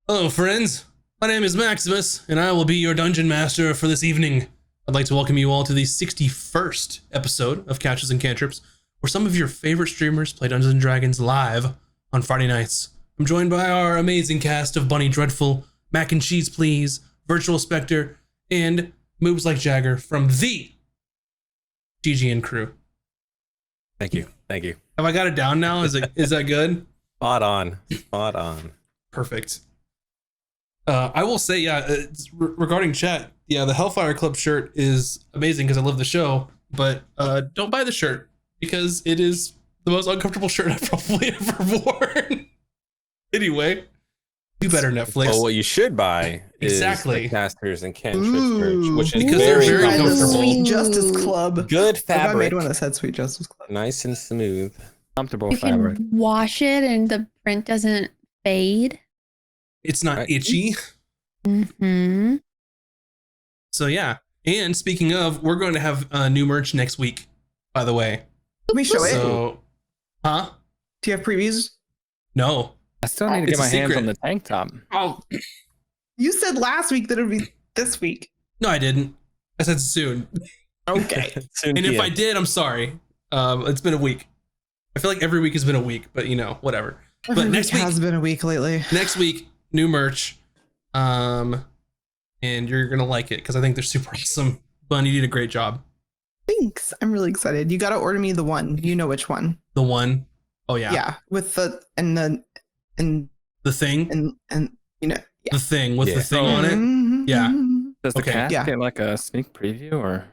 Hello, friends. My name is Maximus, and I will be your dungeon master for this evening. I'd like to welcome you all to the 61st episode of Couches and Cantrips, where some of your favorite streamers play Dungeons and Dragons live on Friday nights. I'm joined by our amazing cast of Bunny Dreadful, Mac and Cheese Please, Virtual Spectre, and Moves Like Jagger from the GGN crew. Thank you. Have I got it down now? Is that good? Spot on. Perfect. I will say, regarding chat, the Hellfire Club shirt is amazing because I love the show, but don't buy the shirt because it is the most uncomfortable shirt I've probably ever worn. Anyway, do better, Netflix. Well, what you should buy is the Casters and Cantrips merch, which is because they're very the comfortable. Sweet Justice Club. Good I fabric. made one that said Sweet Justice Club. Nice and smooth. Comfortable You fabric. can wash it and the print doesn't fade. It's not Right. itchy. Mm-hmm. So yeah. And speaking of, we're going to have new merch next week, by the way. Can we show it? So, huh? Do you have previews? No. I still need to It's get my a hands secret. on the tank top. Oh, You said last week that it would be this week. no, I didn't. I said soon. Okay. Soon And if PM. I did, I'm sorry. It's been a week. I feel like every week has been a week, but whatever. Every But next week week, has been a week lately. next week, new merch. And you're gonna like it because I think they're super awesome. Bunny, you did a great job. Thanks. I'm really excited. You got to order me the one. You know which one. The one, oh yeah, Yeah. With the and the thing, you know. the thing with Yeah. the thing on it. Yeah. Does the Okay. cast Yeah. get like a sneak preview or?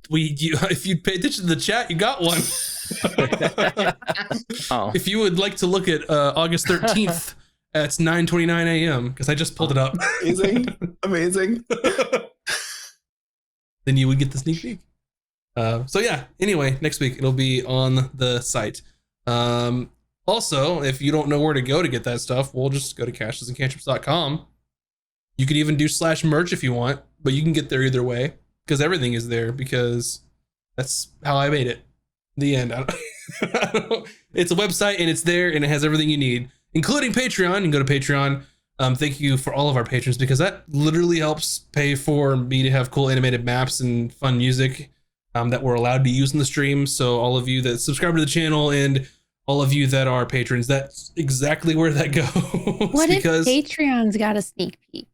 If you pay attention to the chat, you got one. Oh, If you would like to look at August 13th, it's 9:29 a.m. because I just pulled it up. Amazing. Amazing. Then you would get the sneak peek. So yeah, anyway, next week it'll be on the site. Also, if you don't know where to go to get that stuff, we'll just go to cashesandcantrips.com. You could even do /merch if you want, but you can get there either way because everything is there because that's how I made it. The end. I don't, it's a website and it's there and it has everything you need, including Patreon. You can go to Patreon. Thank you for all of our patrons because that literally helps pay for me to have cool animated maps and fun music that we're allowed to use in the stream. So all of you that subscribe to the channel and all of you that are patrons, that's exactly where that goes. What because if Patreon's got a sneak peek?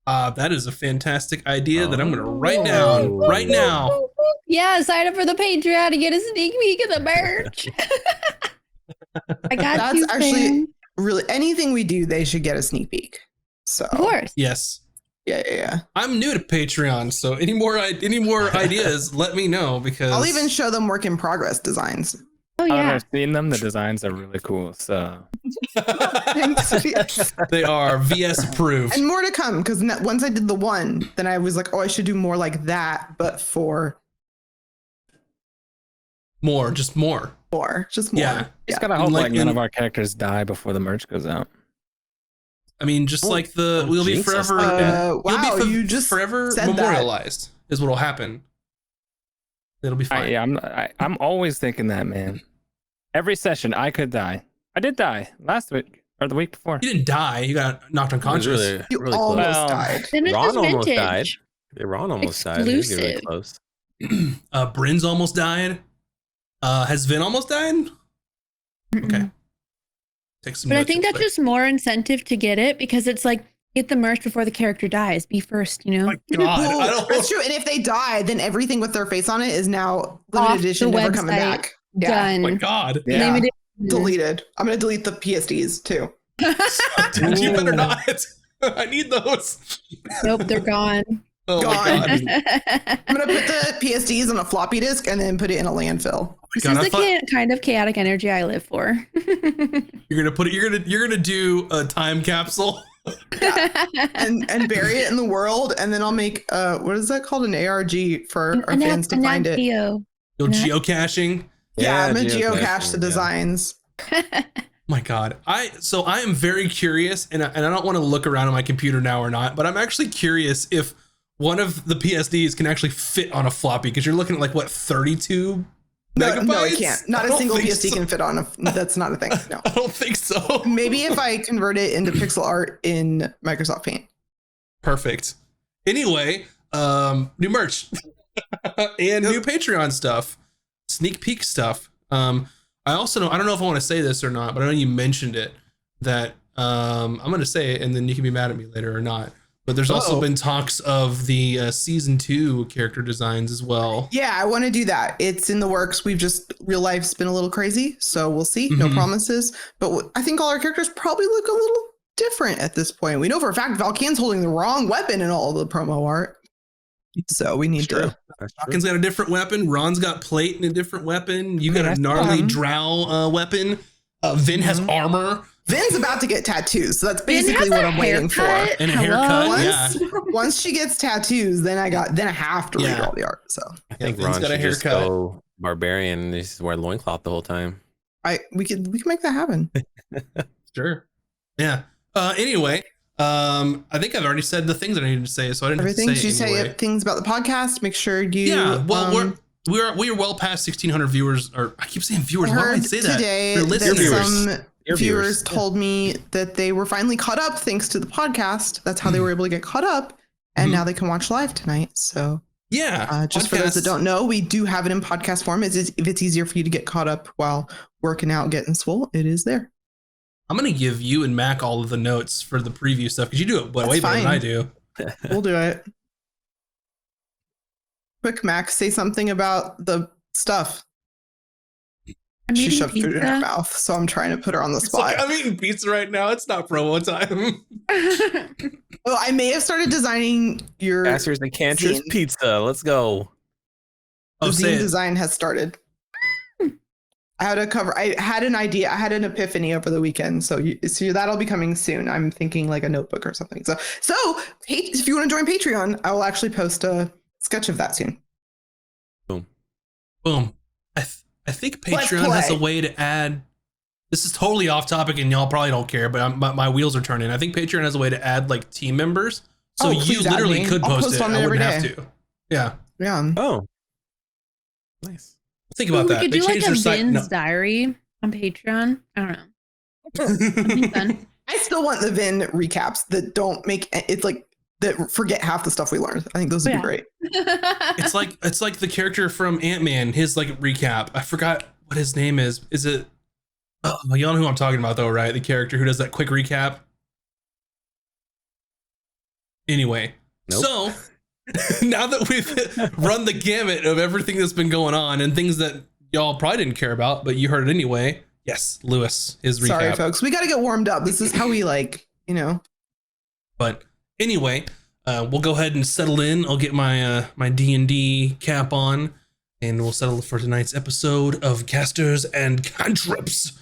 that is a fantastic idea that I'm going to write down right now. Yeah, sign up for the Patreon to get a sneak peek of the merch. I got That's you, actually- fam. Really, anything we do, they should get a sneak peek. So Of course. Yes. yeah. I'm new to Patreon, so any more ideas, let me know because I'll even show them work in progress designs. Oh I've yeah. never seen them. The designs are really cool. So Thanks. Yes. they are VS approved. And more to come because once I did the one, then I was like, oh, I should do more like that, but for Just more. just more. Yeah. just gotta hope Like like none in- of our characters die before the merch goes out. I mean, just like we'll be jinx us. forever. Wow, you'll be you just forever said that. memorialized. Is what'll happen. It'll be fine. I'm always thinking that, man. Every session I could die. I did die last week or the week before. You didn't die. You got knocked It was unconscious. really, You really almost close. Well, died. Then it's Ron just almost vintage. died. Yeah, Ron almost died. He was really Exclusive. close. Bryn's almost died. Has Vin almost died? Okay. Take some But I notes think real that's quick. just more incentive to get it because it's like get the merch before the character dies. Be first, you know. My God, I Well, that's don't. true. And if they die, then everything with their face on it is now Off limited edition, the never coming website. back. Yeah. Done. Oh my God. Yeah. Limited. Deleted. I'm gonna delete the PSDs too. Dude, you better Ooh. not. I need those. Nope, they're gone. Oh my Gone. God. I'm gonna put the PSDs on a floppy disk and then put it in a landfill. This God, I is the thought- kind of chaotic energy I live for. You're gonna put it. You're gonna do a time capsule. And bury it in the world, and then I'll make what is that called? An ARG for our fans to find it. Geo. You'll Yeah. geocaching. Yeah, I'm gonna geocaching, geocache the yeah. designs. My God, I am very curious, and I don't want to look around on my computer now or not, but I'm actually curious if one of the PSDs can actually fit on a floppy because you're looking at like what 32 No, it can't. Not I a don't single think PSD so. can fit on a. That's not a thing. No. I don't think so. Maybe if I convert it into pixel art in Microsoft Paint. Perfect. Anyway, new merch and new Patreon stuff, sneak peek stuff. I also know, I don't know if I want to say this or not, but I know you mentioned it, that I'm going to say it and then you can be mad at me later or not. But there's also been talks of the season 2 character designs as well. Yeah, I want to do that. It's in the works. Real life's been a little crazy, so we'll see. No promises. But I think all our characters probably look a little different at this point. We know for a fact Valkan's holding the wrong weapon in all the promo art. So we need to. Falcon's got a different weapon. Ron's got plate and a different weapon. You got a gnarly drow weapon. Vin has armor. Vin's about to get tattoos, so that's basically what I'm waiting for. And a haircut. Once she gets tattoos, then I have to read all the art. So I think Vin's Ron got a should just haircut. go barbarian and just wear loincloth the whole time. we can make that happen. Sure. Yeah. Anyway, I think I've already said the things that I needed to say, so I didn't Everything. have to Did say you anyway. say things about the podcast? Make sure you. Yeah. Well, we're well past 1,600 viewers, or I keep saying viewers. I Why do I heard say that? today They're that listeners. some viewers told me that they were finally caught up thanks to the podcast. That's how they were able to get caught up, and now they can watch live tonight. So yeah, just for those that don't know, we do have it in podcast form. If it's easier for you to get caught up while working out, getting swole, it is there. I'm gonna give you and Mac all of the notes for the preview stuff because you do it way better than I do. We'll do it. Quick, Mac, say something about the stuff. She shoved food in her mouth, so I'm trying to put her on the spot. I'm eating pizza right now. It's not promo time. Well, I may have started designing your Masters and Cantrips zine. pizza. Let's go. The say zine it. design has started. I had a cover. I had an idea. I had an epiphany over the weekend, so that'll be coming soon. I'm thinking like a notebook or something. So if you want to join Patreon, I will actually post a sketch of that soon. Boom. I think Patreon has a way to add. This is totally off topic, and y'all probably don't care, but my wheels are turning. I think Patreon has a way to add like team members, so you please add literally me. could I'll post it. on I every wouldn't have day. to. Yeah. Yeah. Oh, nice. Think about that. We could They do like changed a their site. Vin's diary on Patreon. I don't know. That'd be fun. I still want the Vin recaps that don't make it's like that forget half the stuff we learned. I think those would be great. It's like the character from Ant-Man, his like recap. I forgot what his name is. Is it? Oh, y'all know who I'm talking about though, right? The character who does that quick recap. Anyway, so now that we've run the gamut of everything that's been going on and things that y'all probably didn't care about, but you heard it anyway. Yes, Lewis, his recap. Sorry, folks. We got to get warmed up. This is how we But anyway, we'll go ahead and settle in. I'll get my my D&D cap on, and we'll settle for tonight's episode of Casters and Cantrips.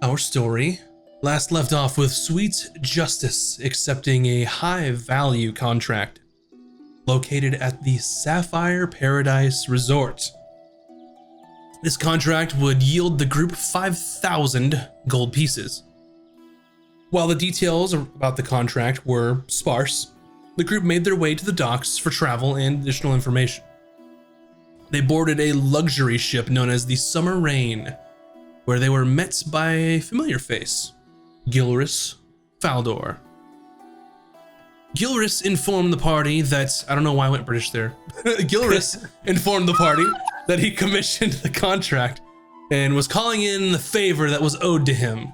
Our story last left off with Sweet Justice accepting a high value contract located at the Sapphire Paradise Resort. This contract would yield the group 5,000 gold pieces. While the details about the contract were sparse, the group made their way to the docks for travel and additional information. They boarded a luxury ship known as the Summer Rain, where they were met by a familiar face, Gilris Faldor. Gilris informed the party that, I don't know why I went British there. Gilris informed the party that he commissioned the contract and was calling in the favor that was owed to him.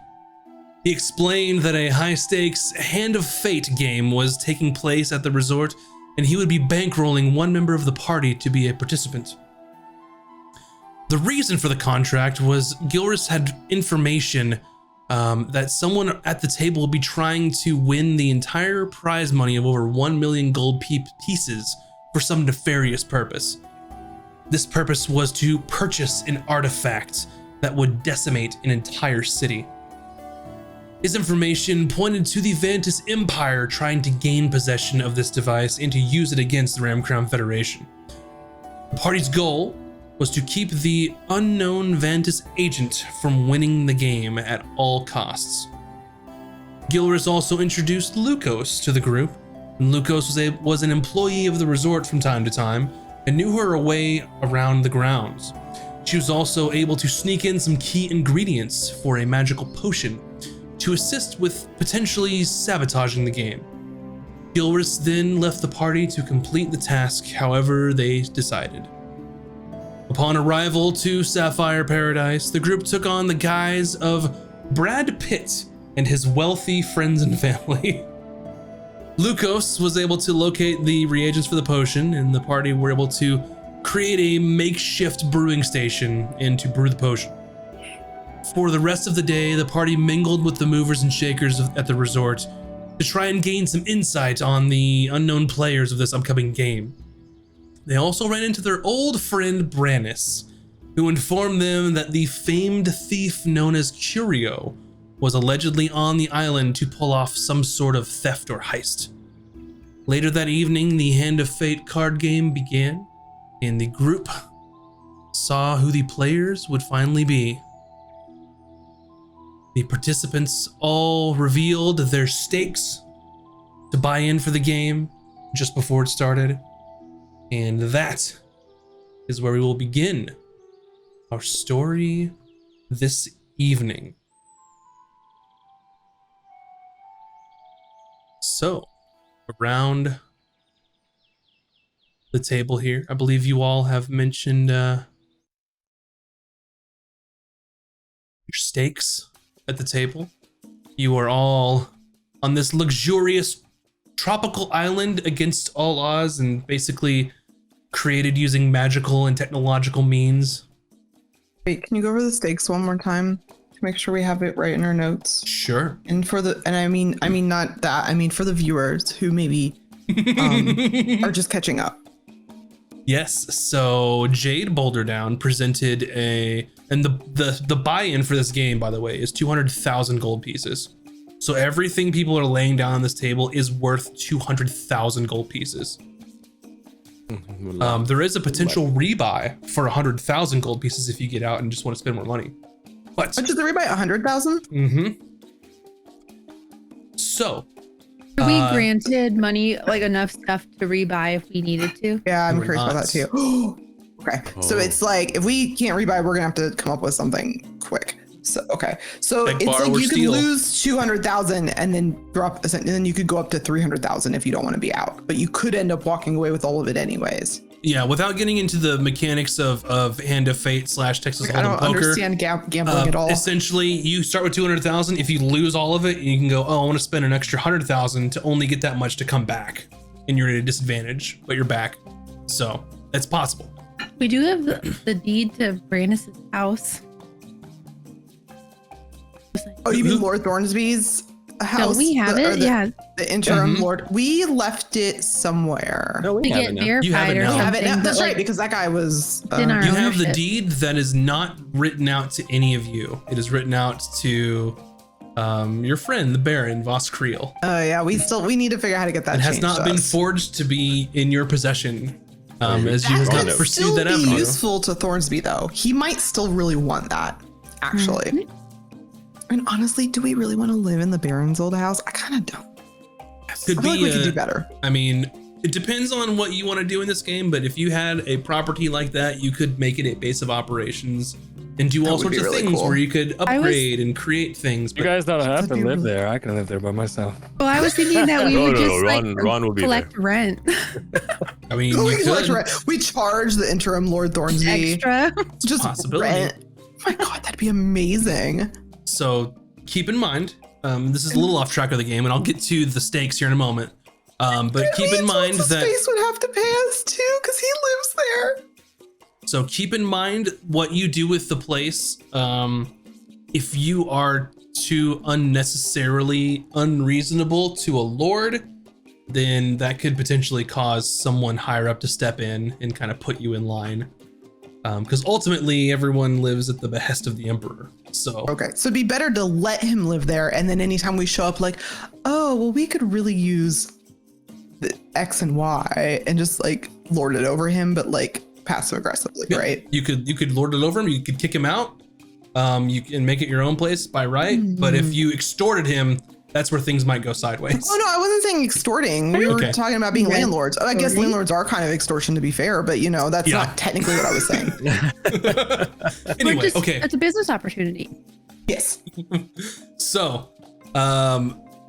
He explained that a high-stakes Hand of Fate game was taking place at the resort, and he would be bankrolling one member of the party to be a participant. The reason for the contract was Gilris had information that someone at the table would be trying to win the entire prize money of over 1 million gold pieces for some nefarious purpose. This purpose was to purchase an artifact that would decimate an entire city. His information pointed to the Vantis Empire trying to gain possession of this device and to use it against the Ramcrown Federation. The party's goal was to keep the unknown Vantis agent from winning the game at all costs. Gilris also introduced Lukos to the group, and Lukos was an employee of the resort from time to time and knew her way around the grounds. She was also able to sneak in some key ingredients for a magical potion to assist with potentially sabotaging the game. Gilris then left the party to complete the task however they decided. Upon arrival to Sapphire Paradise, the group took on the guise of Brad Pitt and his wealthy friends and family. Lukos was able to locate the reagents for the potion, and the party were able to create a makeshift brewing station and to brew the potion. For the rest of the day, the party mingled with the movers and shakers at the resort to try and gain some insight on the unknown players of this upcoming game. They also ran into their old friend Brannis, who informed them that the famed thief known as Curio was allegedly on the island to pull off some sort of theft or heist. Later that evening, the Hand of Fate card game began, and the group saw who the players would finally be. The participants all revealed their stakes to buy in for the game just before it started. And that is where we will begin our story this evening. So, around the table here, I believe you all have mentioned your stakes at the table. You are all on this luxurious tropical island against all odds and basically created using magical and technological means. Wait, can you go over the stakes one more time to make sure we have it right in our notes? Sure. And I mean not that. I mean for the viewers who maybe are just catching up. Yes. So Jade Boulderdown presented and the buy-in for this game, by the way, is 200,000 gold pieces. So everything people are laying down on this table is worth 200,000 gold pieces. There is a potential rebuy for 100,000 gold pieces if you get out and just want to spend more money. But did the rebuy 100,000? Mm-hmm. So, are we granted money, like enough stuff to rebuy if we needed to? Yeah, I'm curious about that too. Okay, so it's like if we can't rebuy, we're gonna have to come up with something quick. So okay, so Big it's like you could steal. lose 200,000 and then drop, and then you could go up to 300,000 if you don't want to be out, but you could end up walking away with all of it anyways. Yeah, without getting into the mechanics of Hand of Fate / Texas Hold'em I don't poker. understand gambling at all. Essentially, you start with 200,000. If you lose all of it, you can go, oh, I want to spend an extra 100,000 to only get that much to come back, and you're at a disadvantage, but you're back. So that's possible. We do have the deed to Brannis' house. Oh, you mean Lord Thornsby's house? No, we have it. Yeah. The interim Lord. We left it somewhere. No, we To have get it now. You have verified it or now. We have it something. now. but, That's like, right, because that guy was. in our You have the ownership. deed that is not written out to any of you. It is written out to your friend, the Baron Voss Creel. Yeah, we need to figure out how to get that. It has changed not to as us. forged to be in your possession, as you have That not would pursued still that be avenue. useful to Thornsby, though. He might still really want that, actually. Mhm. And honestly, do we really want to live in the Baron's old house? I kind of don't. Could I feel like be we could do better. I mean, it depends on what you want to do in this game, but if you had a property like that, you could make it a base of operations and do all That would sorts be of really things cool. where you could upgrade and create things. You But guys don't have to That'd be live really- there. I can live there by myself. Well, I was thinking that we No, would no, just no, Ron will be collect rent I mean, Oh, you we, collect could. rent. We charge the interim Lord Thornsby extra. just possibility. rent. Oh my god, that'd be amazing. So keep in mind, this is a little off track of the game, and I'll get to the stakes here in a moment. But keep in mind What's his that. face would have to pay us too, because he lives there. So keep in mind what you do with the place. If you are too unnecessarily unreasonable to a lord, then that could potentially cause someone higher up to step in and kind of put you in line. Because ultimately everyone lives at the behest of the emperor. So Okay, so it'd be better to let him live there, and then anytime we show up, like, oh, well, we could really use the X and Y, and just like lord it over him, but like passive aggressively, yeah, right? you could lord it over him. You could kick him out. You can make it your own place by right. But if you extorted him, that's where things might go sideways. Oh no, I wasn't saying extorting. We were Okay. talking about being Rent. landlords. I guess landlords are kind of extortion, to be fair, but you know, that's Yeah. not technically what I was saying. Anyway, okay. It's a business opportunity. Yes. So,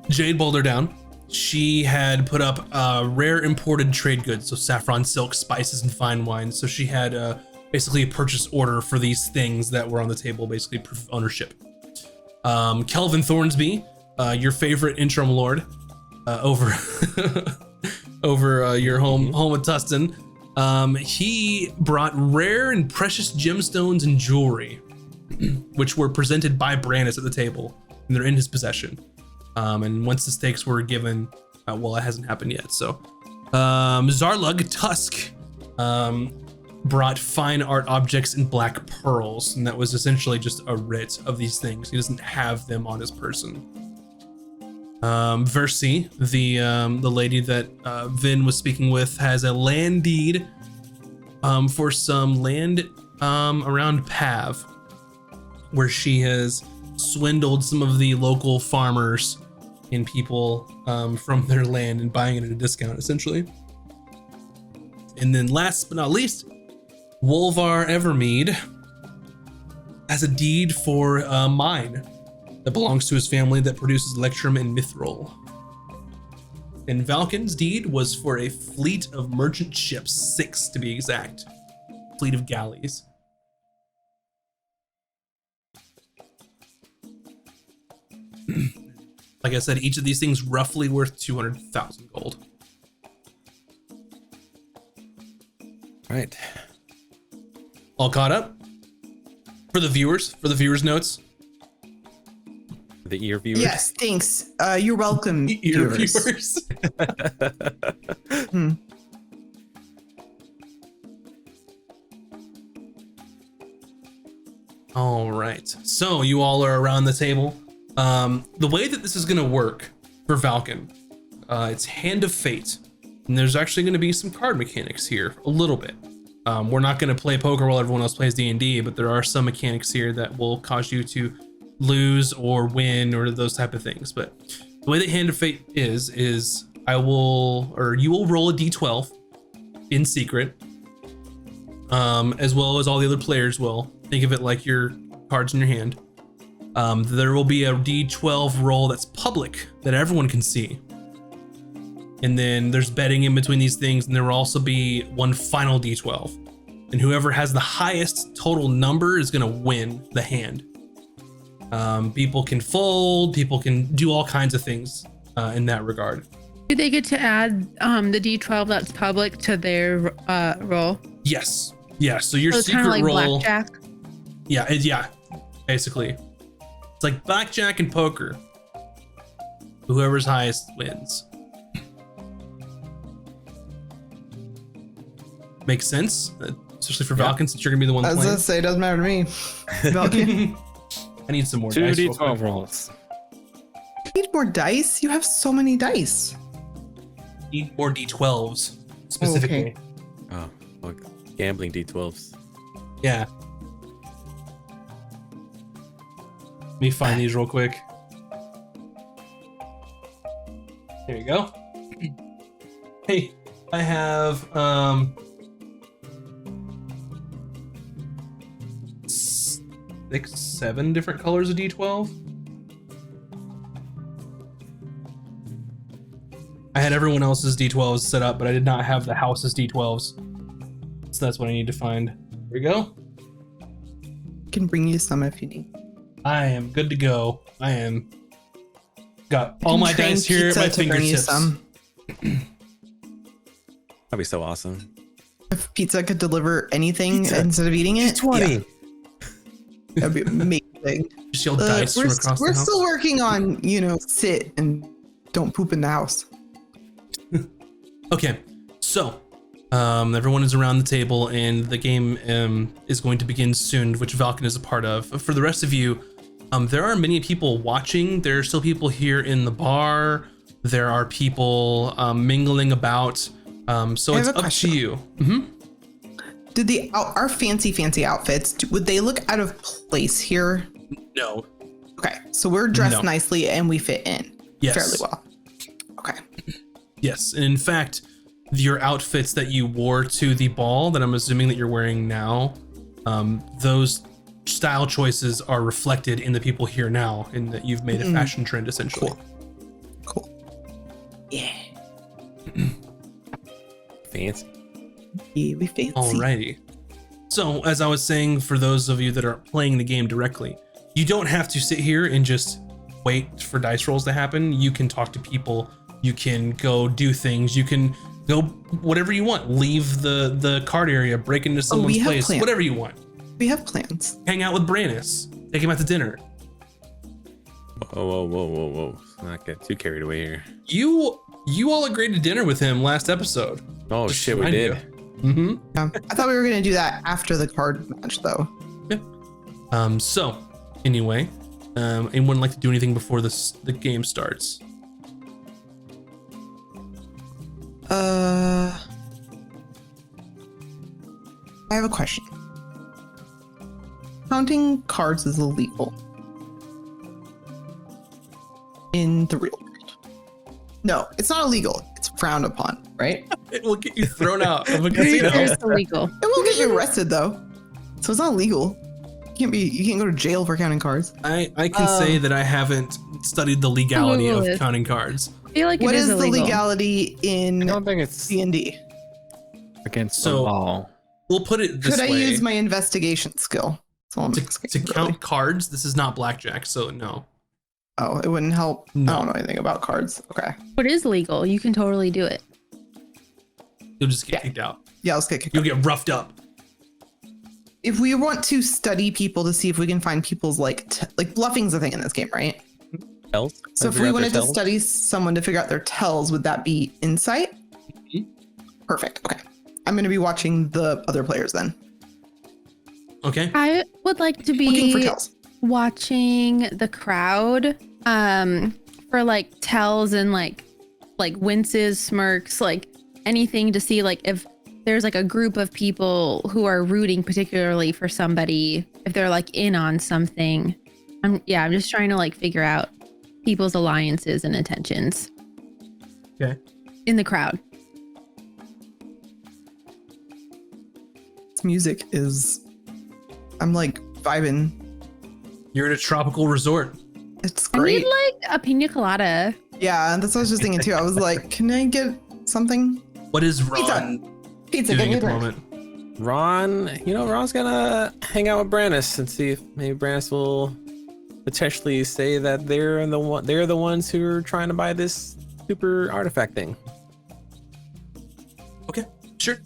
Jade Boulder down. She had put up rare imported trade goods, so saffron, silk, spices, and fine wines. So she had basically a purchase order for these things that were on the table, basically proof of ownership. Kelvin Thornsby, your favorite interim lord, over your home of Tustin. He brought rare and precious gemstones and jewelry, which were presented by Brandis at the table, and they're in his possession. And once the stakes were given, well, it hasn't happened yet. So, Zarlug Tusk brought fine art objects and black pearls, and that was essentially just a writ of these things. He doesn't have them on his person. Versi, the lady that Vin was speaking with, has a land deed for some land around Pav, where she has swindled some of the local farmers and people from their land and buying it at a discount, essentially. And then last but not least, Wolvar Evermead has a deed for a mine that belongs to his family that produces Electrum and Mithril. And Valken's deed was for a fleet of merchant ships, 6 to be exact. Fleet of galleys. Like I said, each of these things roughly worth 200,000 gold. Right. All caught up? For the viewers' notes? The ear viewers. Yes, thanks. You're welcome, Ear viewers. viewers. All right. So you all are around the table. The way that this is going to work for Valken, it's Hand of Fate. And there's actually going to be some card mechanics here, a little bit. We're not going to play poker while everyone else plays D&D, but there are some mechanics here that will cause you to lose or win or those type of things. But the way that Hand of Fate is you will roll a D12 in secret, as well as all the other players will. Think of it like your cards in your hand. There will be a D12 roll that's public that everyone can see. And then there's betting in between these things, and there will also be one final D12. And whoever has the highest total number is going to win the hand. People can fold, people can do all kinds of things in that regard. Do they get to add the D12 that's public to their roll? Yes. Yeah. So your So it's secret kind of like roll. blackjack. Yeah. Basically, it's like blackjack and poker. Whoever's highest wins. Makes sense, especially for Valken, since you're gonna be the one I was playing. gonna say, it doesn't matter to me. Valken. I need some more 2 dice. real D12 quick. rolls. You need more dice? You have so many dice. Need more D12s specifically. Okay. Oh, look, gambling D12s. Yeah. Let me find these real quick. There you go. Hey, I have 6, 7 different colors of D12. I had everyone else's D12s set up, but I did not have the house's D12s. So that's what I need to find. There we go. Can bring you some if you need. I am good to go. I am got all my Train dice here at pizza my to bring you fingertips. some. That'd be so awesome. If pizza could deliver anything Pizza. instead of eating it, 20. yeah, that'd be amazing. Just yell dice from across the we're house. still working on, sit and don't poop in the house. Okay, so everyone is around the table and the game is going to begin soon, which Valken is a part of. For the rest of you, there are many people watching. There are still people here in the bar. There are people mingling about. So I it's have a up question. to you. Mm-hmm. Did our fancy outfits, would they look out of place here? No. Okay, so we're dressed No. nicely and we fit in Yes. fairly well. Okay. Yes, and in fact, your outfits that you wore to the ball that I'm assuming that you're wearing now, those style choices are reflected in the people here now, in that you've made a fashion trend essentially. Cool. Yeah. Fancy. Yeah, we fancy. Alrighty. So, as I was saying, for those of you that are playing the game directly, you don't have to sit here and just wait for dice rolls to happen. You can talk to people. You can go do things. You can go whatever you want. Leave the card area, break into someone's have place, plans. whatever you want. We have plans. Hang out with Brannis. Take him out to dinner. Whoa. Let's not get too carried away here. You all agreed to dinner with him last episode. Oh, Just shit, we remind did. you. Mm-hmm. I thought we were going to do that after the card match, though. So anyway, anyone like to do anything before the game starts? I have a question. Counting cards is illegal in the real world. No, it's not illegal. It's frowned upon, right? It will get you thrown out of a Pretty sure casino. it's illegal. It will get you arrested though, so it's not illegal. You can't go to jail for counting cards. I can say that I haven't studied the legality Google of it. counting cards. I feel like What it is the illegal. legality I in don't think it's D&D? against So- the law. We'll put it this Could I way. use my investigation skill? That's all I'm to asking, to really. count cards, this is not blackjack, so no. Oh, it wouldn't help. No. I don't know anything about cards. Okay. But it is legal. You can totally do it. You'll just get Yeah. kicked out. Yeah, let's get kicked You'll out. get roughed up. If we want to study people to see if we can find people's like bluffing's a thing in this game, right? Tells? So if we wanted to study someone to figure out their tells, would that be insight? Mhm. Perfect. Okay. I'm going to be watching the other players then. Okay. I would like to Looking for be tells. watching the crowd for like tells and like winces, smirks, like anything to see like if there's like a group of people who are rooting particularly for somebody, if they're like in on something. I'm just trying to like figure out people's alliances and intentions. Okay. In the crowd. This music is, I'm like vibing. You're at a tropical resort. It's I great. need like a pina colada. Yeah, that's what I was just thinking too. I was like, can I get something? What is Pizza. Ron Pizza, doing get at the me a drink. moment? Ron's gonna hang out with Brannis and see if maybe Brannis will potentially say that they're the ones who are trying to buy this super artifact thing. Okay, sure.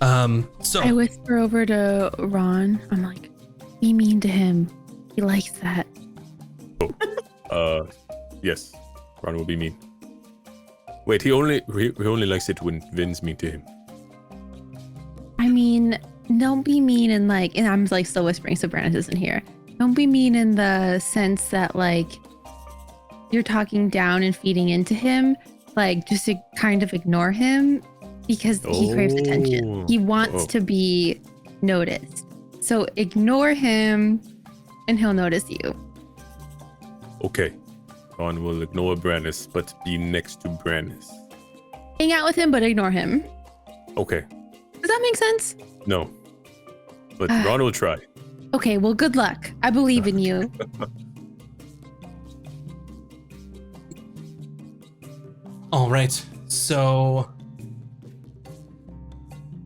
So I whisper over to Ron. I'm like, be mean to him. He likes that. Yes, Ron will be mean. Wait, he only likes it when Vin's mean to him. I mean, don't be mean and I'm like still whispering so Brandon isn't here. Don't be mean in the sense that like you're talking down and feeding into him. Like just to kind of ignore him because he craves attention. He wants to be noticed. So ignore him and he'll notice you. Okay, Ron will ignore Brannis, but be next to Brannis. Hang out with him, but ignore him. Okay, Does that make sense? no, but Ron will try. Okay, well, good luck. I believe in you. all right. So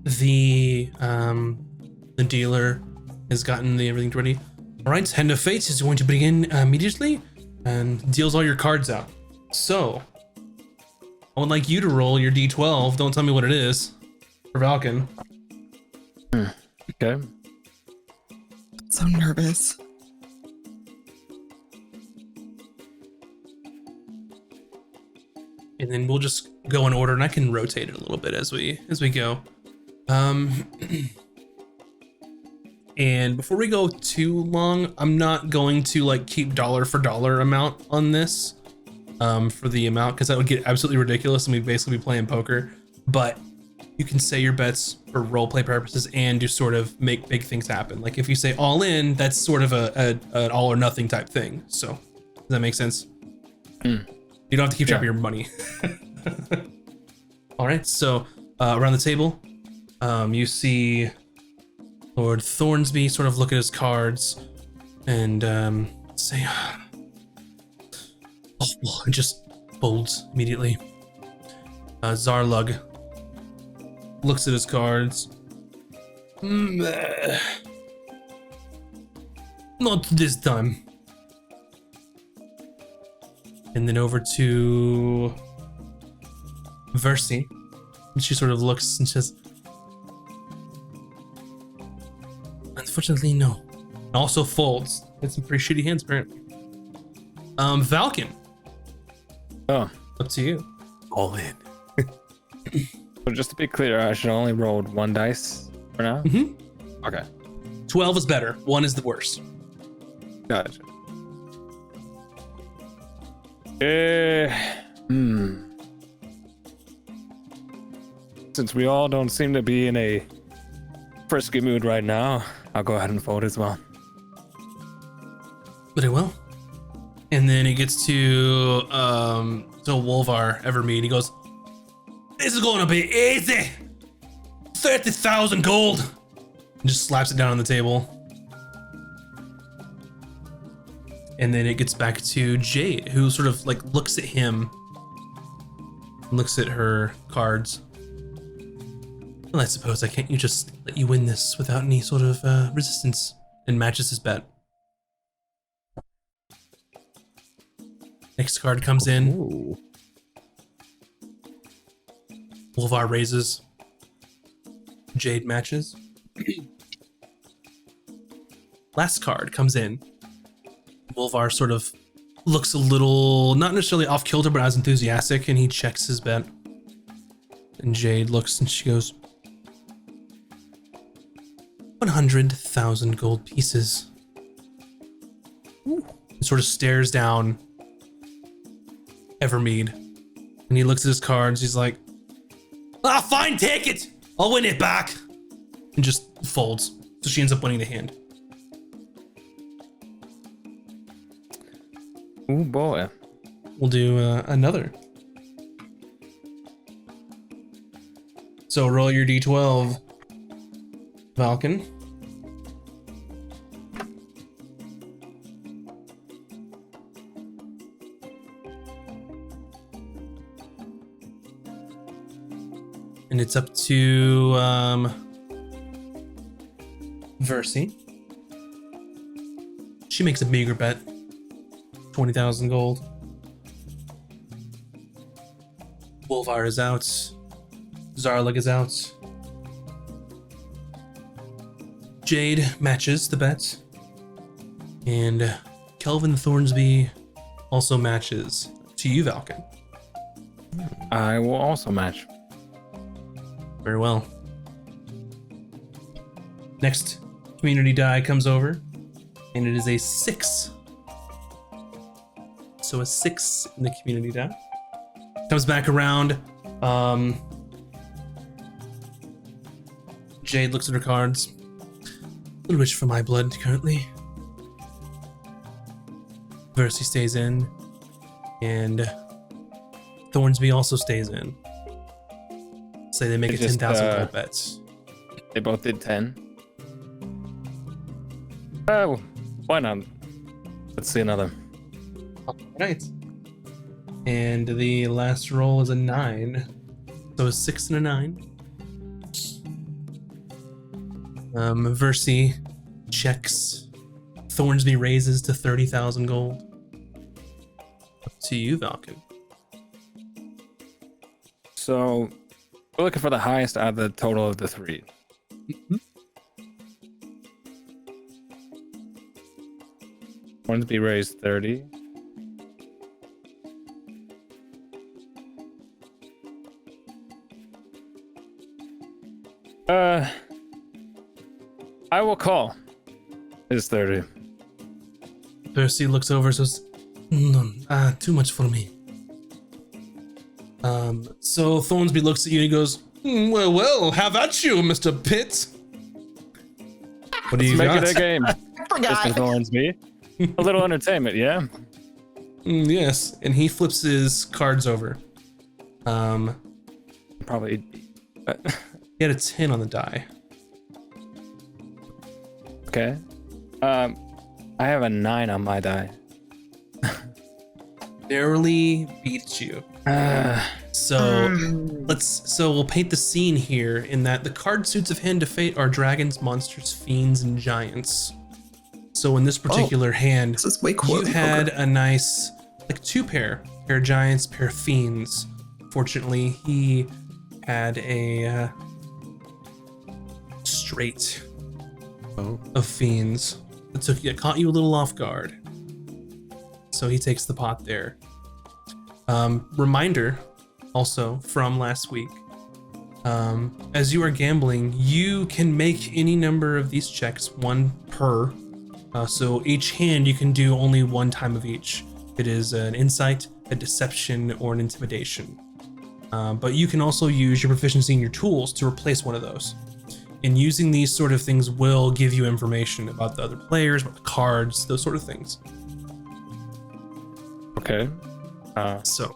the dealer has gotten everything ready. All right, Hand of Fate is going to begin immediately and deals all your cards out. So I would like you to roll your D12. Don't tell me what it is for Valken. Okay. So nervous. And then we'll just go in order, and I can rotate it a little bit as we go. And before we go too long, I'm not going to like keep dollar for dollar amount on this for the amount, because that would get absolutely ridiculous and we'd basically be playing poker. But you can say your bets for roleplay purposes and just sort of make big things happen. Like if you say all in, that's sort of an all or nothing type thing. So does that make sense? You don't have to keep track of your money. All right, so around the table, you see Lord Thornsby sort of look at his cards and say, oh, well, and just folds immediately. Zarlug looks at his cards. Not this time. And then over to Versi. And she sort of looks and says, unfortunately, no. And also folds. Had some pretty shitty hands, apparently. Falcon. Oh, Up to you. All in. so just to be clear, I should only roll 1 dice for now? Mm-hmm. Okay. 12 is better. 1 is the worst. Gotcha. Since we all don't seem to be in a frisky mood right now, I'll go ahead and fold as well. Very well. And then he gets to Wolvar Evermead. He goes, this is going to be easy. 30,000 gold. And just slaps it down on the table. And then it gets back to Jade, who sort of like looks at him, looks at her cards. Well, I suppose I can't just let you win this without any sort of resistance, and matches his bet. Next card comes in. Ooh. Wolvar raises. Jade matches. Last card comes in. Wolvar sort of looks a little, not necessarily off kilter, but as enthusiastic, and he checks his bet. And Jade looks and she goes, 100,000 gold pieces. And sort of stares down Evermead. And he looks at his cards. He's like, fine, take it. I'll win it back. And just folds. So she ends up winning the hand. Oh boy. We'll do another. So roll your d12, Falcon. And it's up to Versi. She makes a bigger bet. 20,000 gold. Wolvar is out. Zarlug is out. Jade matches the bet. And Kelvin Thornsby also matches. To you, Falcon. I will also match. Very well. Next community die comes over. And it is a 6. So a 6 in the community die. Comes back around. Jade looks at her cards. A little rich for my blood currently. Versi stays in. And Thornsby also stays in. Say they make It's it just, 10,000 gold bets. They both did 10. Oh, why not? Let's see another. Right. And the last roll is a 9. So a 6 and a 9. Versi checks. Thornsby raises to 30,000 gold. Up to you, Falcon. So we're looking for the highest out of the total of the 3. Hornsby raised 30. I will call. It's 30. Percy looks over and says, too much for me. So Thornsby looks at you and he goes, well, have at you, Mr. Pitt. What do you Let's got? make it a game. Forgot. Mr. Thornsby. A little entertainment, yeah? Yes, and he flips his cards over. Probably. He had a 10 on the die. Okay. I have a 9 on my die. Narrowly beats you. So we'll paint the scene here in that the card suits of Hand of Fate are dragons, monsters, fiends, and giants. So in this particular hand, This is way cooler. you than had poker. a nice, like, two pair of giants, pair of fiends. Fortunately, he had a straight of fiends that caught you a little off guard. So he takes the pot there. Reminder also from last week. As you are gambling, you can make any number of these checks, one per. So each hand you can do only one time of each. It is an insight, a deception, or an intimidation. But you can also use your proficiency in your tools to replace one of those. And using these sort of things will give you information about the other players, about the cards, those sort of things. Okay. So,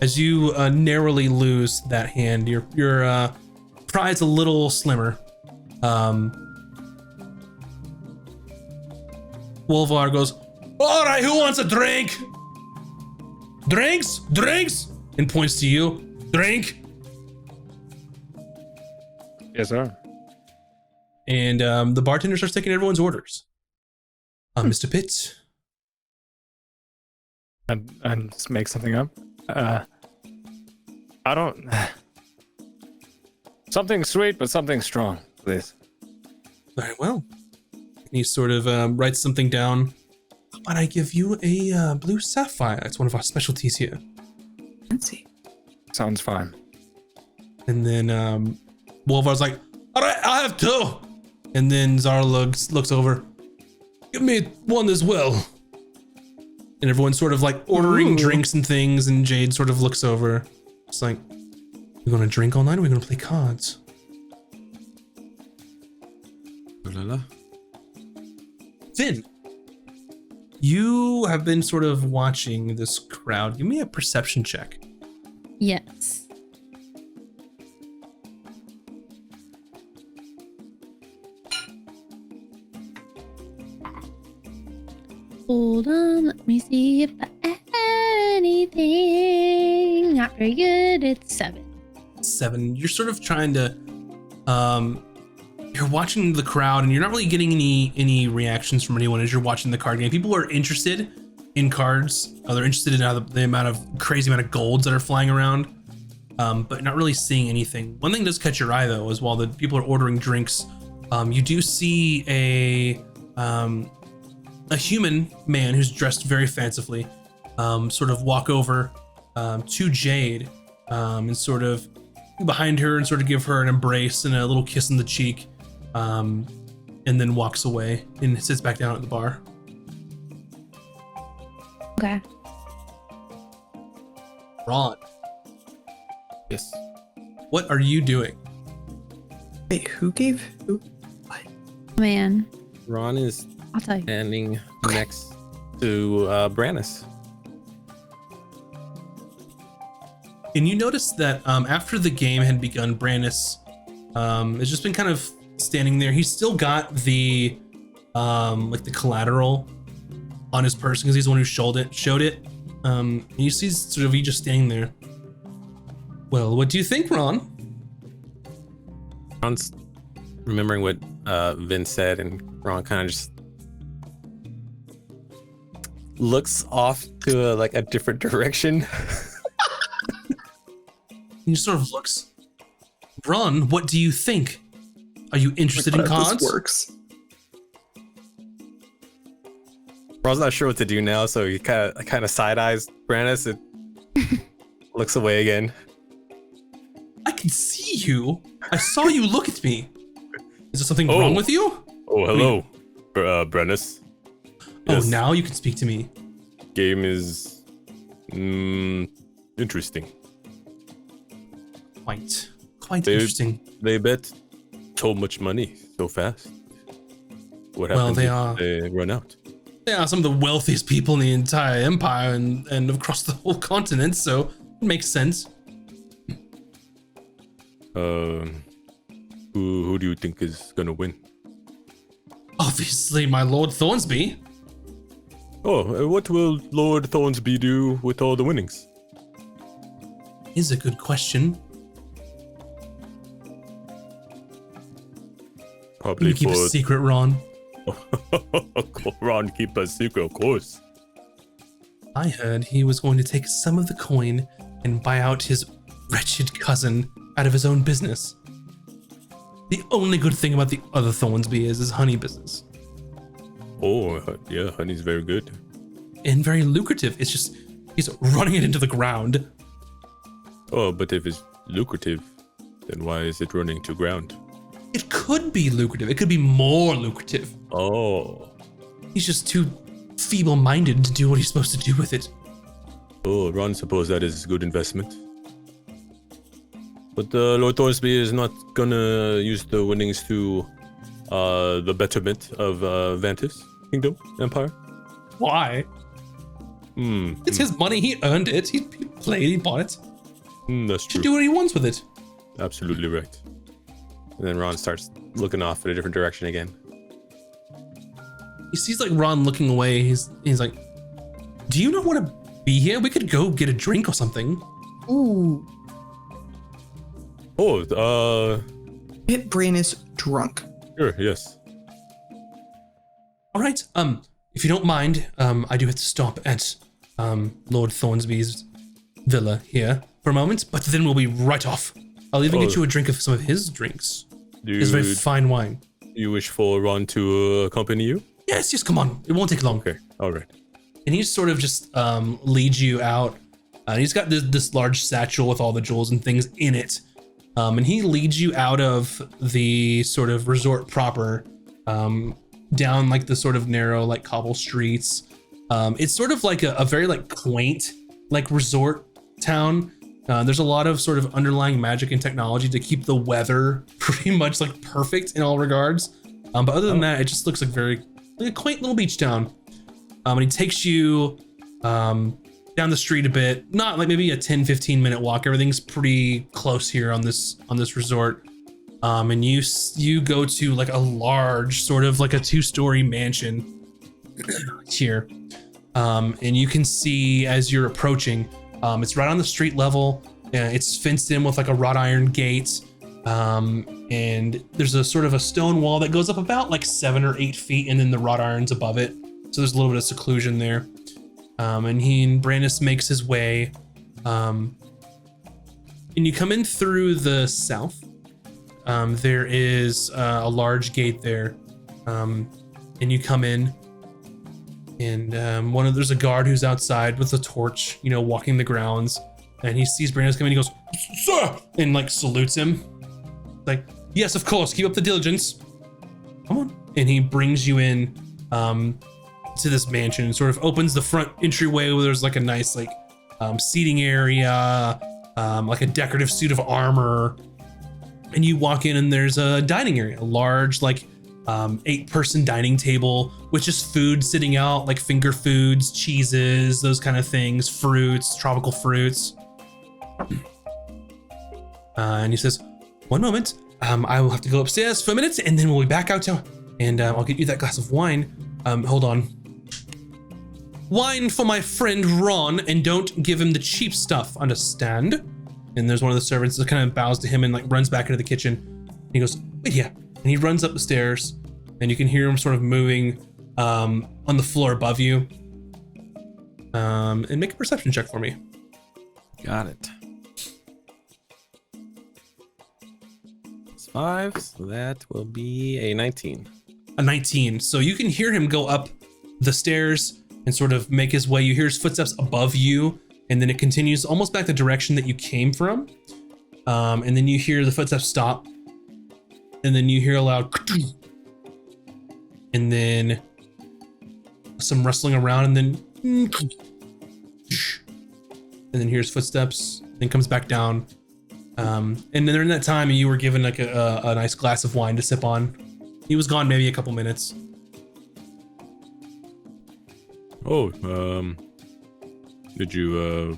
as you narrowly lose that hand, your pride's a little slimmer. Wolvar goes, "All right, who wants a drink? Drinks, drinks," and points to you. Drink. Yes, sir. And the bartender starts taking everyone's orders. Mr. Pitts. And just make something up. I don't. Something sweet, but something strong, please. Very well. And he sort of writes something down. How about I give you a blue sapphire? It's one of our specialties here. Fancy. Sounds fine. And then Wolvar's like, all right, I'll have two. And then Zara looks over. Give me one as well. And everyone's sort of like ordering drinks and things. And Jade sort of looks over. It's like, we're going to drink all night or we're going to play cards? Finn, you have been sort of watching this crowd. Give me a perception check. Yes. Hold on, let me see if I add anything. Not very good. It's 7. 7. You're sort of trying to you're watching the crowd and you're not really getting any reactions from anyone as you're watching the card game. People are interested in cards. They're interested in the crazy amount of golds that are flying around, but not really seeing anything. One thing does catch your eye though, is while the people are ordering drinks, you do see a human man who's dressed very fancifully sort of walk over to Jade and sort of behind her and sort of give her an embrace and a little kiss in the cheek, and then walks away and sits back down at the bar. Okay. Ron, Yes. what are you doing? Wait, who gave who? Man, Ron is I'll tell you. standing next to Brannis. And you notice that after the game had begun, Brandis has just been kind of standing there. He's still got the like the collateral on his person because he's the one who showed it. And you see sort of you just standing there. Well, what do you think, Ron? Ron's remembering what Vin said, and Ron kind of just looks off to a different direction. He sort of looks. Ron, what do you think? Are you interested in How cards? this works. Ron's not sure what to do now, so he kind of side eyes Brandis and looks away again. I can see you. I saw you look at me. Is there something wrong with you? Oh, hello, Brennus. Oh, now you can speak to me. Game is interesting. Quite interesting. They bet so much money so fast. What Well, happens if they run out? They are some of the wealthiest people in the entire empire and across the whole continent, so it makes sense. Who do you think is gonna win? Obviously, my Lord Thornsby. Oh, what will Lord Thornsby do with all the winnings? Is a good question. Probably Keep a for secret, Ron. Ron, keep a secret, of course. I heard he was going to take some of the coin and buy out his wretched cousin out of his own business. The only good thing about the other Thornsby is his honey business. Oh, yeah, honey's very good. And very lucrative. It's just, he's running it into the ground. Oh, but if it's lucrative, then why is it running to ground? It could be lucrative. It could be more lucrative. Oh. He's just too feeble-minded to do what he's supposed to do with it. Oh, Ron, suppose that is a good investment. But Lord Thorsby is not gonna use the winnings to the betterment of Vantis Kingdom Empire. Why? It's his money. He earned it. He played. He bought it. That's He true. should do what he wants with it. Absolutely right. And then Ron starts looking off in a different direction again. He sees like Ron looking away. He's like, "Do you not want to be here? We could go get a drink or something." Ooh. Oh, Pit Brain is drunk. sure, yes. All right. If you don't mind, I do have to stop at Lord Thornsby's villa here for a moment, but then we'll be right off. I'll even get you a drink of some of his drinks. His very fine wine. You wish for Ron to accompany you? Yes, just come on. It won't take long. Okay, all right. And he sort of just leads you out. He's got this large satchel with all the jewels and things in it. And he leads you out of the sort of resort proper, down like the sort of narrow like cobble streets. It's sort of like a very like quaint like resort town. There's a lot of sort of underlying magic and technology to keep the weather pretty much like perfect in all regards. But other than that, it just looks like like a quaint little beach town. And he takes you down the street a bit, not like maybe a 10-15 minute walk. Everything's pretty close here on this resort. And you go to like a large sort of like a 2-story mansion here. And you can see as you're approaching, it's right on the street level. It's fenced in with like a wrought iron gate. And there's a sort of a stone wall that goes up about like 7 or 8 feet, and then the wrought iron's above it. So there's a little bit of seclusion there. And Brandis makes his way. And you come in through the south. There is a large gate there. And you come in, and there's a guard who's outside with a torch, walking the grounds. And he sees Brandis coming, and he goes, "Sir!" and like salutes him. Like, "Yes, of course, keep up the diligence. Come on." And he brings you in to this mansion and sort of opens the front entryway where there's like a nice like seating area, like a decorative suit of armor. And you walk in, and there's a dining area, a large like 8-person dining table with just food sitting out, like finger foods, cheeses, those kind of things, fruits, tropical fruits. And he says, "One moment, I will have to go upstairs for a minute, and then we'll be back out to, and I'll get you that glass of wine. Hold on. Wine for my friend Ron, and don't give him the cheap stuff, understand?" And there's one of the servants that kind of bows to him and like runs back into the kitchen. And he goes, "Wait here." And he runs up the stairs, and you can hear him sort of moving on the floor above you. And make a perception check for me. Got it. It's 5, so that will be a 19. A 19. So you can hear him go up the stairs and sort of make his way. You hear his footsteps above you, and then it continues almost back the direction that you came from. And then you hear the footsteps stop, and then you hear a loud, and then some rustling around, and then here's footsteps, then comes back down. And then during that time, you were given like a nice glass of wine to sip on. He was gone maybe a couple minutes. Oh, did you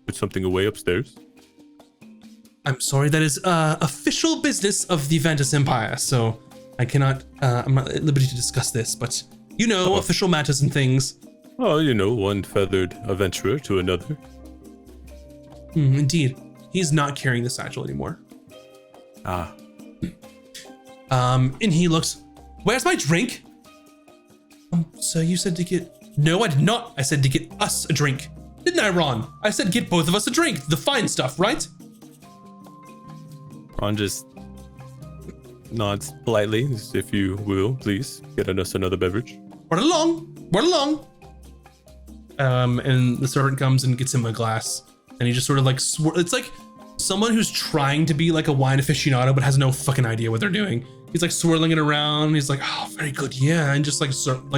put something away upstairs? I'm sorry, that is official business of the Ventus Empire, so I cannot, I'm not at liberty to discuss this, but you know, official matters and things. Oh, you know, one feathered adventurer to another. Indeed. He's not carrying the satchel anymore. Ah. And he looks, where's my drink? So you said to get, no, I did not. I said to get us a drink. Didn't I, Ron? I said get both of us a drink, the fine stuff, right? Ron just nods politely, if you will, please get us another beverage. Right along, right along. And the servant comes and gets him a glass, and he just sort of like it's like someone who's trying to be like a wine aficionado but has no fucking idea what they're doing. He's like swirling it around. He's like, oh, very good, yeah, and just like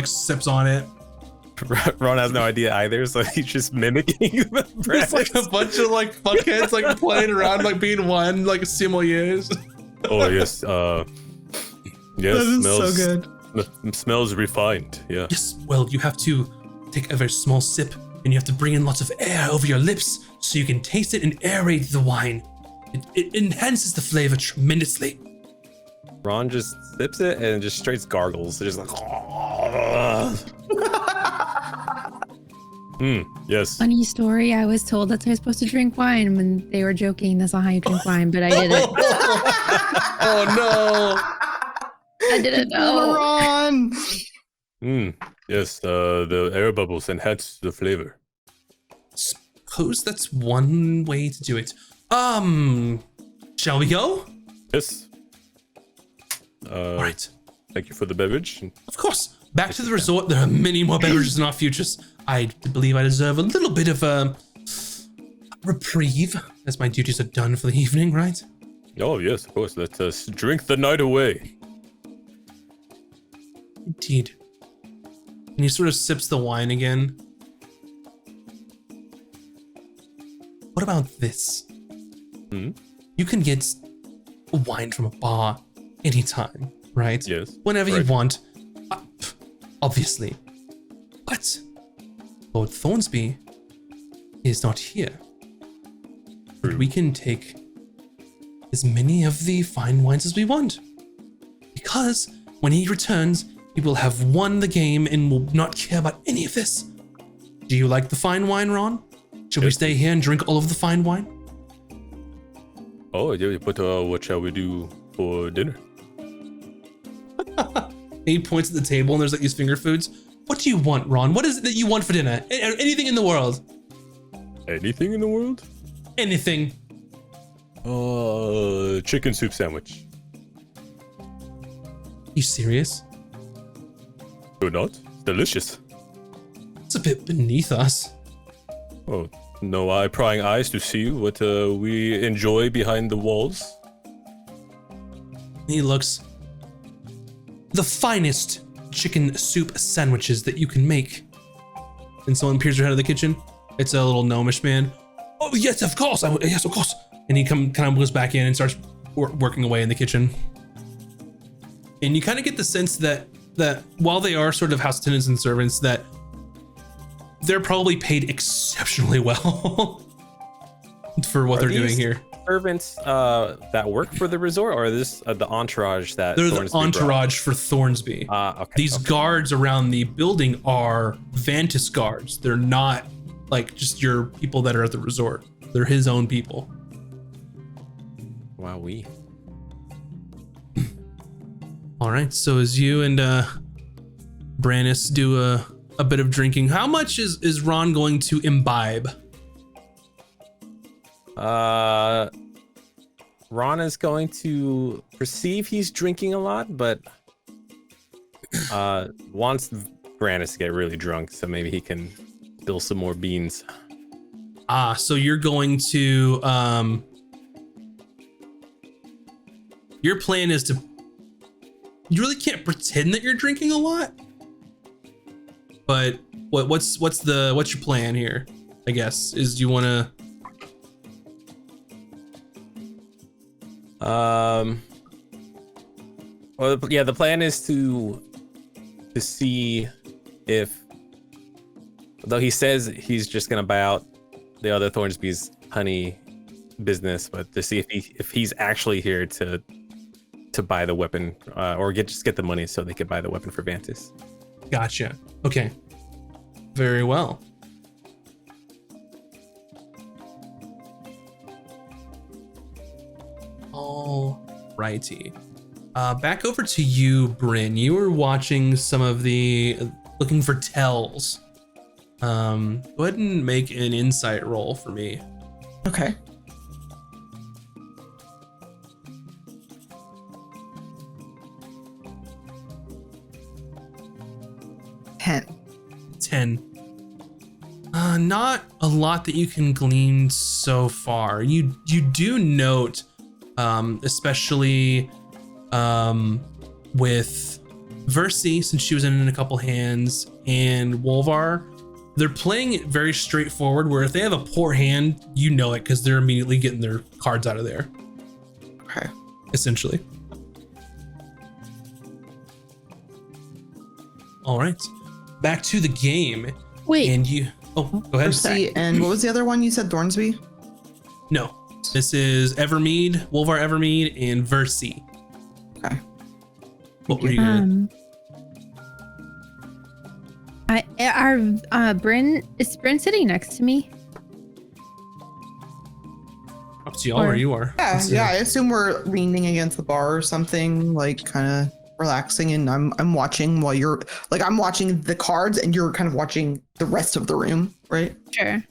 sips on it. Ron has no idea either, so he's just mimicking the There's like a bunch of like fuckheads like playing around, like being wine, like sommeliers. Oh yes, yes, That is smells so good. Smells refined. Yeah. Yes, well, you have to take a very small sip, and you have to bring in lots of air over your lips so you can taste it and aerate the wine. It enhances the flavor tremendously. Ron just sips it and just straight gargles. Just like. Yes. Funny story. I was told that I was supposed to drink wine when they were joking. That's not how you drink wine, but I didn't. Oh no! I didn't know. Ron. Yes. The air bubbles enhance the flavor. Suppose that's one way to do it. Shall we go? Yes. All right. Thank you for the beverage. Of course. Back to the resort. There are many more beverages in our futures. I believe I deserve a little bit of a reprieve, as my duties are done for the evening, right? Oh yes, of course. Let us drink the night away. Indeed. And he sort of sips the wine again. What about this? You can get wine from a bar anytime, right? Yes. Whenever right. you want. Obviously. But Lord Thornsby is not here. But we can take as many of the fine wines as we want. Because when he returns, he will have won the game and will not care about any of this. Do you like the fine wine, Ron? Should we stay here and drink all of the fine wine? Oh yeah, but what shall we do for dinner? He points at the table and there's like these finger foods. What do you want, Ron? What is it that you want for dinner? Anything in the world. Anything in the world? Anything. Chicken soup sandwich. You serious? Or not? It's delicious. It's a bit beneath us. Oh, no eye prying eyes to see what we enjoy behind the walls. He looks. The finest chicken soup sandwiches that you can make. And someone peers her head of the kitchen. It's a little gnomish man. Oh yes, of course. Yes, of course. And he kind of goes back in and starts working away in the kitchen. And you kind of get the sense that while they are sort of house attendants and servants, that they're probably paid exceptionally well for what they're doing here. Servants that work for the resort, or is this the entourage that They're Thornsby the entourage for Thornsby. Okay. These guards around the building are Vantis guards. They're not like just your people that are at the resort. They're his own people. Wow, All right. So as you and Brannis do a bit of drinking, how much is Ron going to imbibe? Ron is going to perceive he's drinking a lot, but Wants Brandis to get really drunk, so maybe he can spill some more beans. So you're going to your plan is to, you really can't pretend that you're drinking a lot, but what's your plan here? I guess is you want to well, yeah, the plan is to see if, though he says he's just gonna buy out the other Thornsby's honey business, but to see if he's actually here to buy the weapon, or just get the money so they could buy the weapon for Vantis. Gotcha. Okay. Very well. All righty. Back over to you, Bryn. You were watching some of the looking for tells. Go ahead and make an insight roll for me. Okay. Ten. Not a lot that you can glean so far. You do note, especially with Versi, since she was in a couple hands, and Wolvar, they're playing it very straightforward, where if they have a poor hand, you know it because they're immediately getting their cards out of there. Okay. Essentially. All right. Back to the game. Wait. And you... Oh, go ahead. Percy, and what was the other one you said? Thornsby? No. This is Evermead, Wolvar Evermead, and Versi. Okay. What were you gonna... Is Bryn sitting next to me? Up to y'all where you are. Yeah, I assume we're leaning against the bar or something, like kind of relaxing, and I'm watching while you're like, I'm watching the cards and you're kind of watching the rest of the room, right? Sure.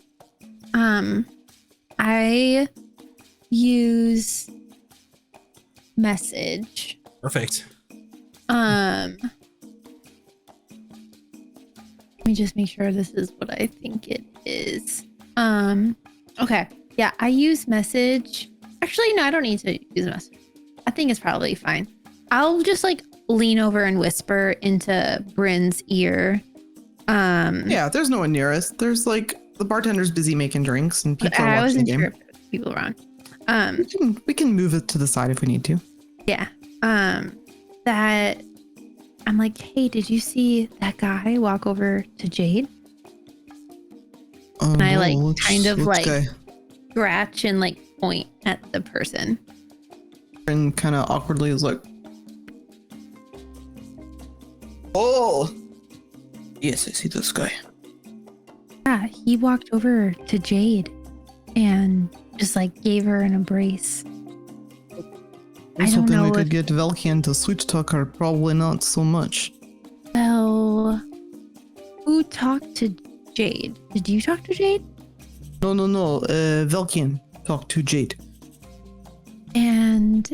I use message. Perfect. Let me just make sure this is what I think it is. Okay. Yeah, I use message. Actually, no, I don't need to use message. I think it's probably fine. I'll just like lean over and whisper into Bryn's ear. Yeah, there's no one near us. There's like the bartender's busy making drinks and people are I watching wasn't the game. sure if there was people around. We can move it to the side if we need to. Yeah. That I'm like, hey, did you see that guy walk over to Jade? And I like kind of like scratch and like point at the person. And kind of awkwardly is like, oh, yes, I see this guy. Yeah, he walked over to Jade and just like gave her an embrace. I was don't hoping know we if- could get Velkian to sweet talk her. Probably not so much. Well, who talked to Jade? Did you talk to Jade? No. Velkian talked to Jade. And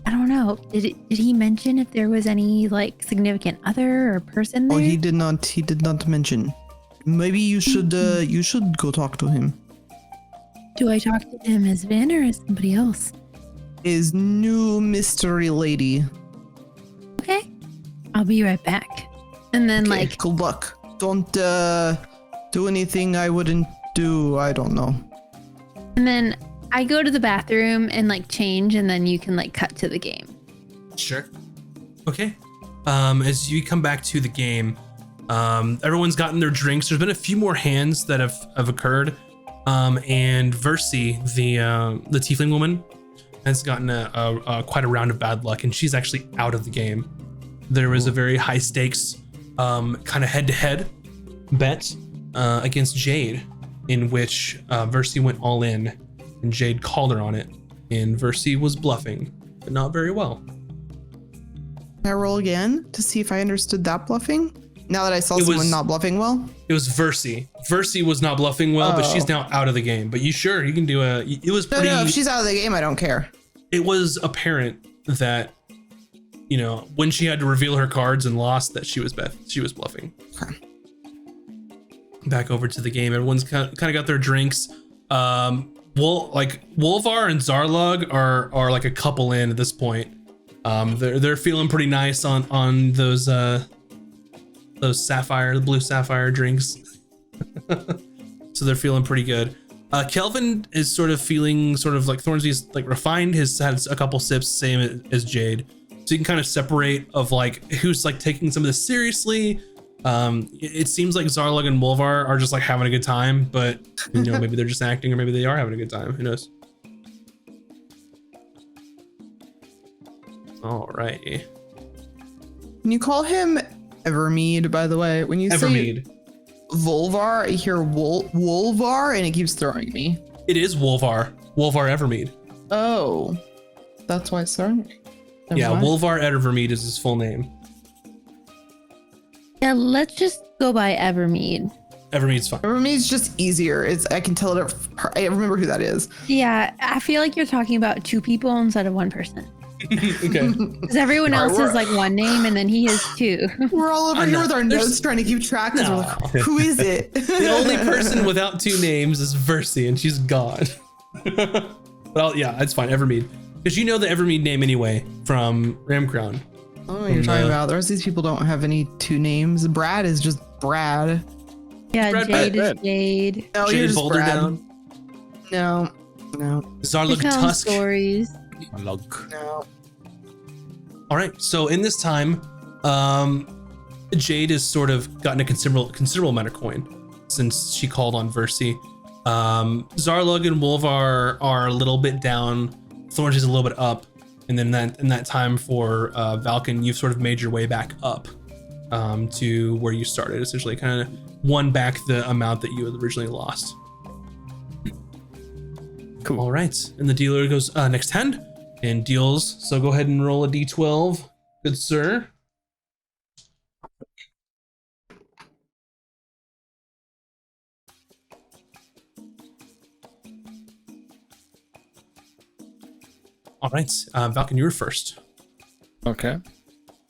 I don't know. Did he mention if there was any like significant other or person there? Oh, he did not. He did not mention. Maybe you should go talk to him. Do I talk to him as Vin or as somebody else? His new mystery lady. Okay. I'll be right back. And then Okay, like, good luck. Don't do anything I wouldn't do. I don't know. and then I go to the bathroom and like change, and then you can like cut to the game. Sure. Okay. As you come back to the game, everyone's gotten their drinks. There's been a few more hands that have occurred. And Versi, the tiefling woman, has gotten quite a round of bad luck, and she's actually out of the game. There was a very high stakes, kind of head-to-head bet against Jade, in which Versi went all in, and Jade called her on it, and Versi was bluffing, but not very well. Can I roll again to see if I understood that bluffing? Now that I saw It someone was- not bluffing well. It was Versi. Versi was not bluffing well, but she's now out of the game. But you can do it was No, pretty. if she's out of the game, I don't care. It was apparent that when she had to reveal her cards and lost, that she was bluffing. Okay. Back over to the game. Everyone's kind of got their drinks. Wolvar and Zarlog are like a couple in at this point. They're feeling pretty nice on those blue sapphire drinks. So they're feeling pretty good. Kelvin is sort of feeling like Thornsby's like refined, has had a couple sips, same as Jade. So you can kind of separate of like who's like taking some of this seriously. It seems like Zarlog and Wolvar are just like having a good time, but maybe they're just acting, or maybe they are having a good time. Who knows? Alrighty. Can you call him Evermead, by the way? When you Evermead. say Volvar, I hear Wolvar, and it keeps throwing me. It is Wolvar. Wolvar Evermead. Oh, that's why it's throwing me. Never Yeah, mind. Wolvar Evermead is his full name. Yeah, let's just go by Evermead. Evermead's fine. Evermead's just easier. I can tell it. I remember who that is. Yeah, I feel like you're talking about two people instead of one person. Okay. Because everyone else is like one name and then he is two. We're all over I here know. with our notes trying to keep track. 'Cause we're like, who is it? The only person without two names is Versi, and she's gone. Well, yeah, it's fine. Evermead. Because you know the Evermead name anyway from Ramcrown. Oh, you're talking about. The rest of these people don't have any two names. Brad is just Brad. Yeah, Brad, Jade is Brad. Jade. No, you're Jade just Boulder Brad. down. No. Zarlug She's telling Tusk. stories. No. All right. So in this time, Jade has sort of gotten a considerable amount of coin since she called on Versi. Zarlug and Wolvar are a little bit down. Thorns is a little bit up. And then in that time for Valken, you've sort of made your way back up to where you started, essentially kind of won back the amount that you had originally lost. Cool. All right. And the dealer goes next hand and deals. So go ahead and roll a d12. Good sir. All right. Valken, you're first. Okay.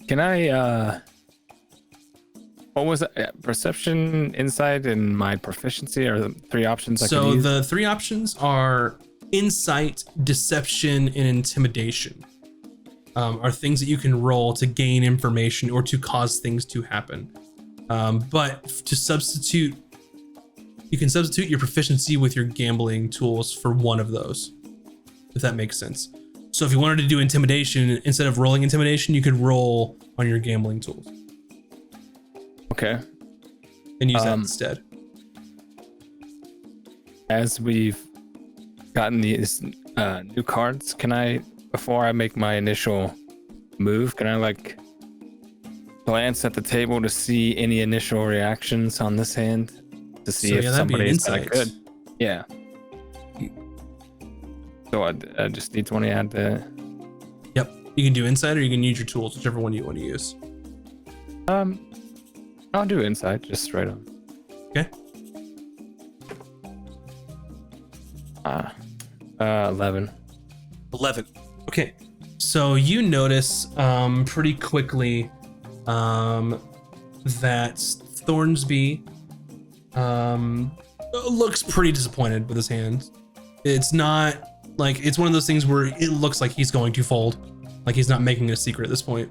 Can I what was it? Perception, insight, and my proficiency are the three options I So could use? the three options are insight, deception, and intimidation. Are things that you can roll to gain information or to cause things to happen. But to substitute, you can substitute your proficiency with your gambling tools for one of those, if that makes sense. So if you wanted to do intimidation, instead of rolling intimidation, you could roll on your gambling tools Okay. and use that instead. As we've gotten these new cards, can I, before I make my initial move, can I like glance at the table to see any initial reactions on this hand to see So, if yeah, that'd be an somebody's kind insight. of good? Yeah. So I just need 20 add the Yep. You can do insight or you can use your tools, whichever one you want to use. I'll do insight just straight on. Okay. 11. 11. Okay. So you notice pretty quickly that Thornsby looks pretty disappointed with his hand. It's not like, it's one of those things where it looks like he's going to fold. Like he's not making it a secret at this point.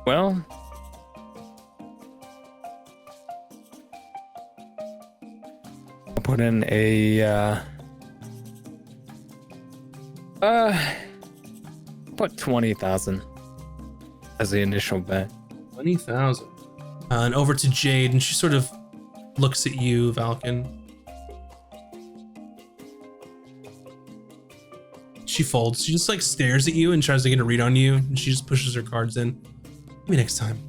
Well, I'll put in a put 20,000 as the initial bet. 20,000. And over to Jade, and she sort of looks at you, Valken. She folds. She just like stares at you and tries to get a read on you, and she just pushes her cards in. Maybe next time.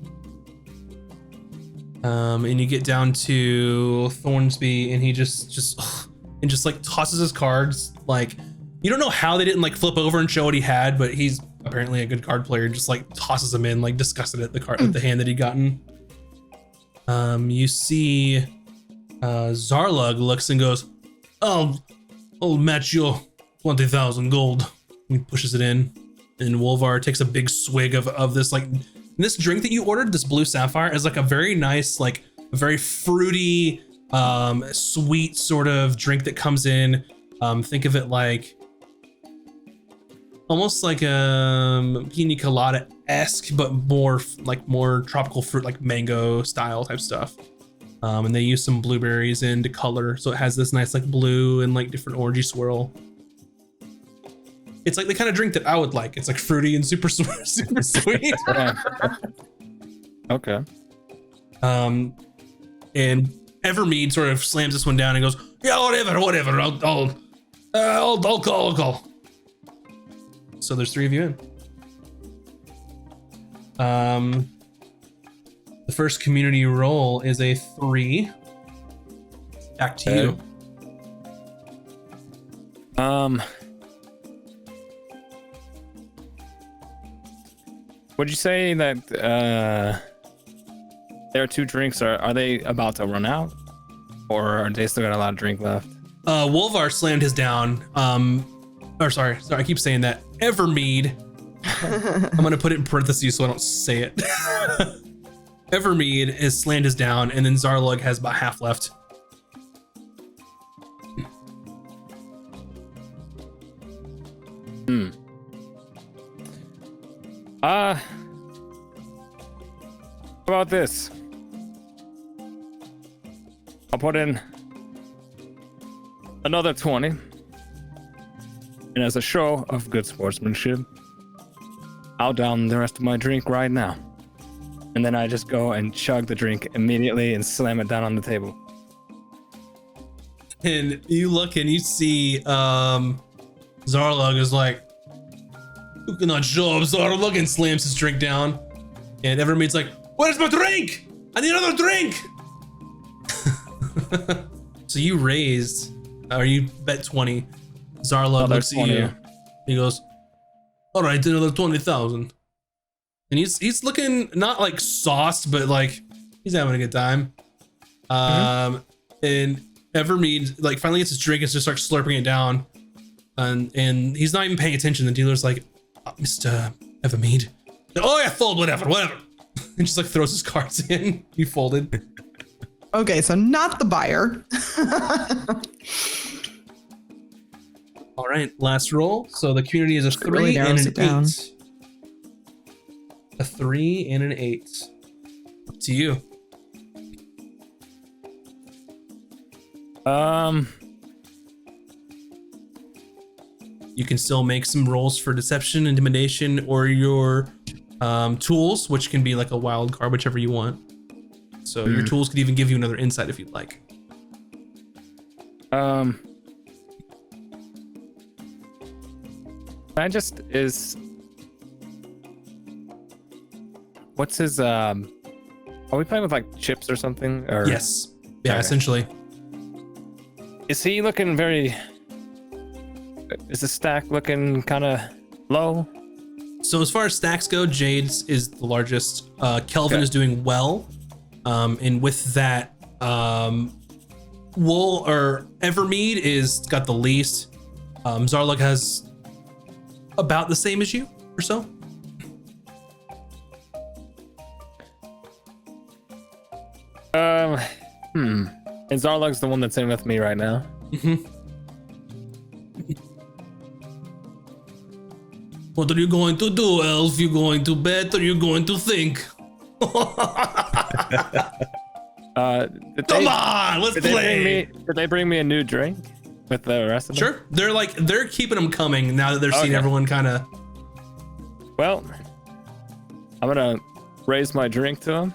And you get down to Thornsby, and he just like tosses his cards. Like, you don't know how they didn't like flip over and show what he had, but he's apparently a good card player. Just like tosses them in, like disgusted at the hand that he'd gotten. You see Zarlug looks and goes, "Oh, old Matt, you're 20,000 gold. He pushes it in, and Wolvar takes a big swig of this, like, this drink that you ordered, this blue sapphire, is like a very nice, like, a very fruity, sweet sort of drink that comes in. Think of it like almost like a pina colada-esque, but more tropical fruit, like mango style type stuff. And they use some blueberries in to color, so it has this nice like blue and like different orangey swirl. It's like the kind of drink that I would like. It's like fruity and super super sweet. Okay. And Evermead sort of slams this one down and goes, "Yeah, whatever. I'll call." So there's 3 of you in. The first community roll is a 3. Back to you. Would you say that their 2 drinks are they about to run out, or are they still got a lot of drink left? Wolvar slammed his down. Sorry, I keep saying that. Evermead. I'm gonna put it in parentheses so I don't say it. Evermead is slammed his down, and then Zarlug has about half left. How about this? I'll put in another 20. And as a show of good sportsmanship, I'll down the rest of my drink right now. And then I just go and chug the drink immediately and slam it down on the table. And you look and you see Zarlug is like, "You cannot show up, Zarlug," and slams his drink down. And Evermead's like, "Where's my drink? I need another drink." So you raised, or you bet 20. Zarlug looks at you. He goes, "All right, another 20,000." And he's looking not like sauced, but like he's having a good time. And Evermead like finally gets his drink and just starts slurping it down. And he's not even paying attention. The dealer's like, "Mr. Evermead." "Oh yeah, fold whatever." And just like throws his cards in. He folded. Okay, so not the buyer. All right, last roll. So the community is a 3 really and narrows an it down. 8. A 3 and an 8. Up to you. You can still make some rolls for deception, intimidation, or your tools, which can be like a wild card, whichever you want. So your tools could even give you another insight if you'd like. I just is. What's his? Are we playing with like chips or something? Or Yes. Yeah, Okay. essentially. Is he looking very? Is the stack looking kind of low? So as far as stacks go, Jade's is the largest. Kelvin Okay. is doing well. And with that, Evermead is got the least. Zarlug has about the same as you or so. And Zarlug's the one that's in with me right now. What are you going to do, Elf? You going to bet or you going to think? Come on, let's play. Did they bring me a new drink with the rest of them? Sure. They're keeping them coming now that they're seeing Okay. everyone kind of. Well, I'm gonna raise my drink to him,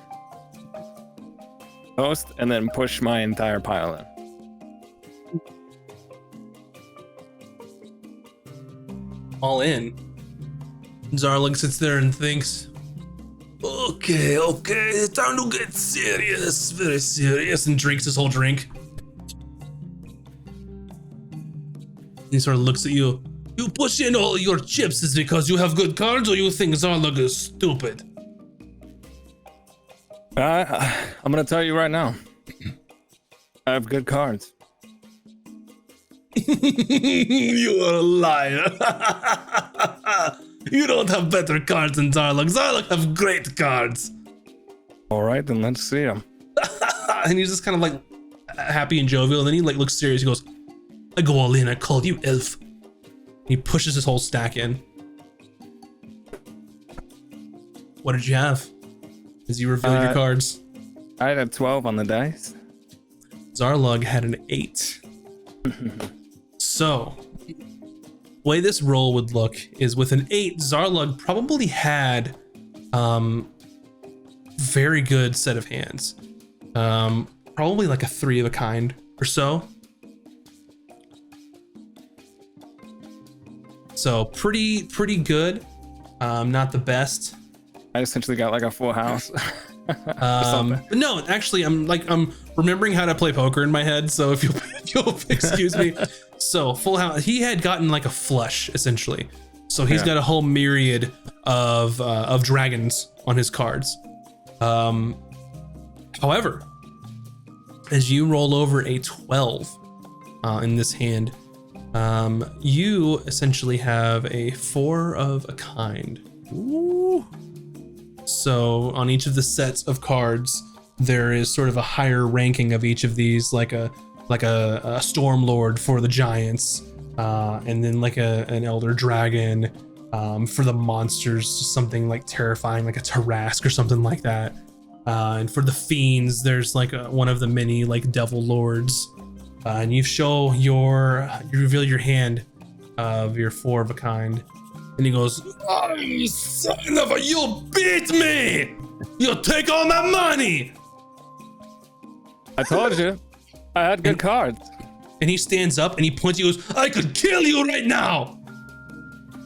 toast, and then push my entire pile in. all in. Zarlug sits there and thinks, okay, it's time to get serious, very serious, and drinks his whole drink. He sort of looks at you. You push in all your chips is because you have good cards or you think Zarlug is stupid? I'm gonna tell you right now. I have good cards. You are a liar. You don't have better cards than Zarlog. Zarlog have great cards. All right, then let's see them. And he's just kind of like happy and jovial. And then he like looks serious. He goes, I go all in. I called you elf. He pushes his whole stack in. What did you have? As you reveal your cards. I had a 12 on the dice. Zarlog had an 8. So, the way this roll would look is with an 8, Zarlog probably had very good set of hands. Probably like a 3 of a kind or so. So pretty good. Not the best. I essentially got like a full house. But no, actually, I'm remembering how to play poker in my head. So if you'll excuse me. So full house. He had gotten like a flush essentially. So he's got a whole myriad of dragons on his cards. However, as you roll over a 12 in this hand, you essentially have a 4 of a kind. Ooh. So on each of the sets of cards, there is sort of a higher ranking of each of these, like a storm lord for the giants, and then like an elder dragon for the monsters, something like terrifying, like a Tarask or something like that. And for the fiends, there's like one of the many like devil lords. And you reveal your hand of your 4 of a kind. And he goes, oh, you son of a, you beat me! You take all my money! I told you, I had good cards. And he stands up and he points, he goes, I could kill you right now!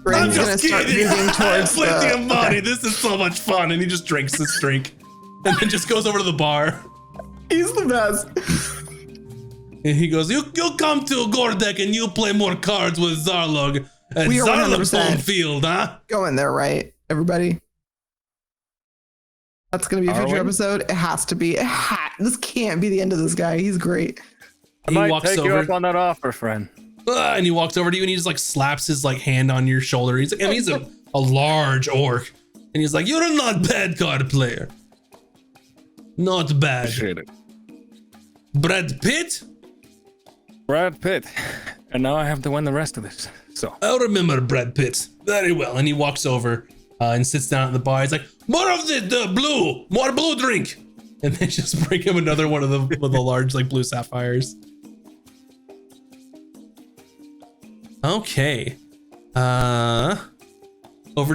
Brain's I'm gonna just start kidding! moving I have towards plenty of money! okay. This is so much fun! And he just drinks this drink. And then just goes over to the bar. He's the best. And he goes, you come to Gordek and you play more cards with Zarlog at We are Zarlog's 100% home field, huh? Go in there, right, everybody? That's gonna be a future Arwen? episode. It has to be. This can't be the end of this guy. He's great. I He might walks take you over. up on that offer, friend. And he walks over to you and he just like slaps his like hand on your shoulder. He's like, I mean, he's a large orc. And he's like, you're a not bad card player. Not bad. Appreciate it. Brad Pitt? Brad Pitt. And now I have to win the rest of this. So I remember Brad Pitt very well. And he walks over and sits down at the bar. He's like, more of the blue, more blue drink. And they just bring him another one of the large like blue sapphires. Okay. Over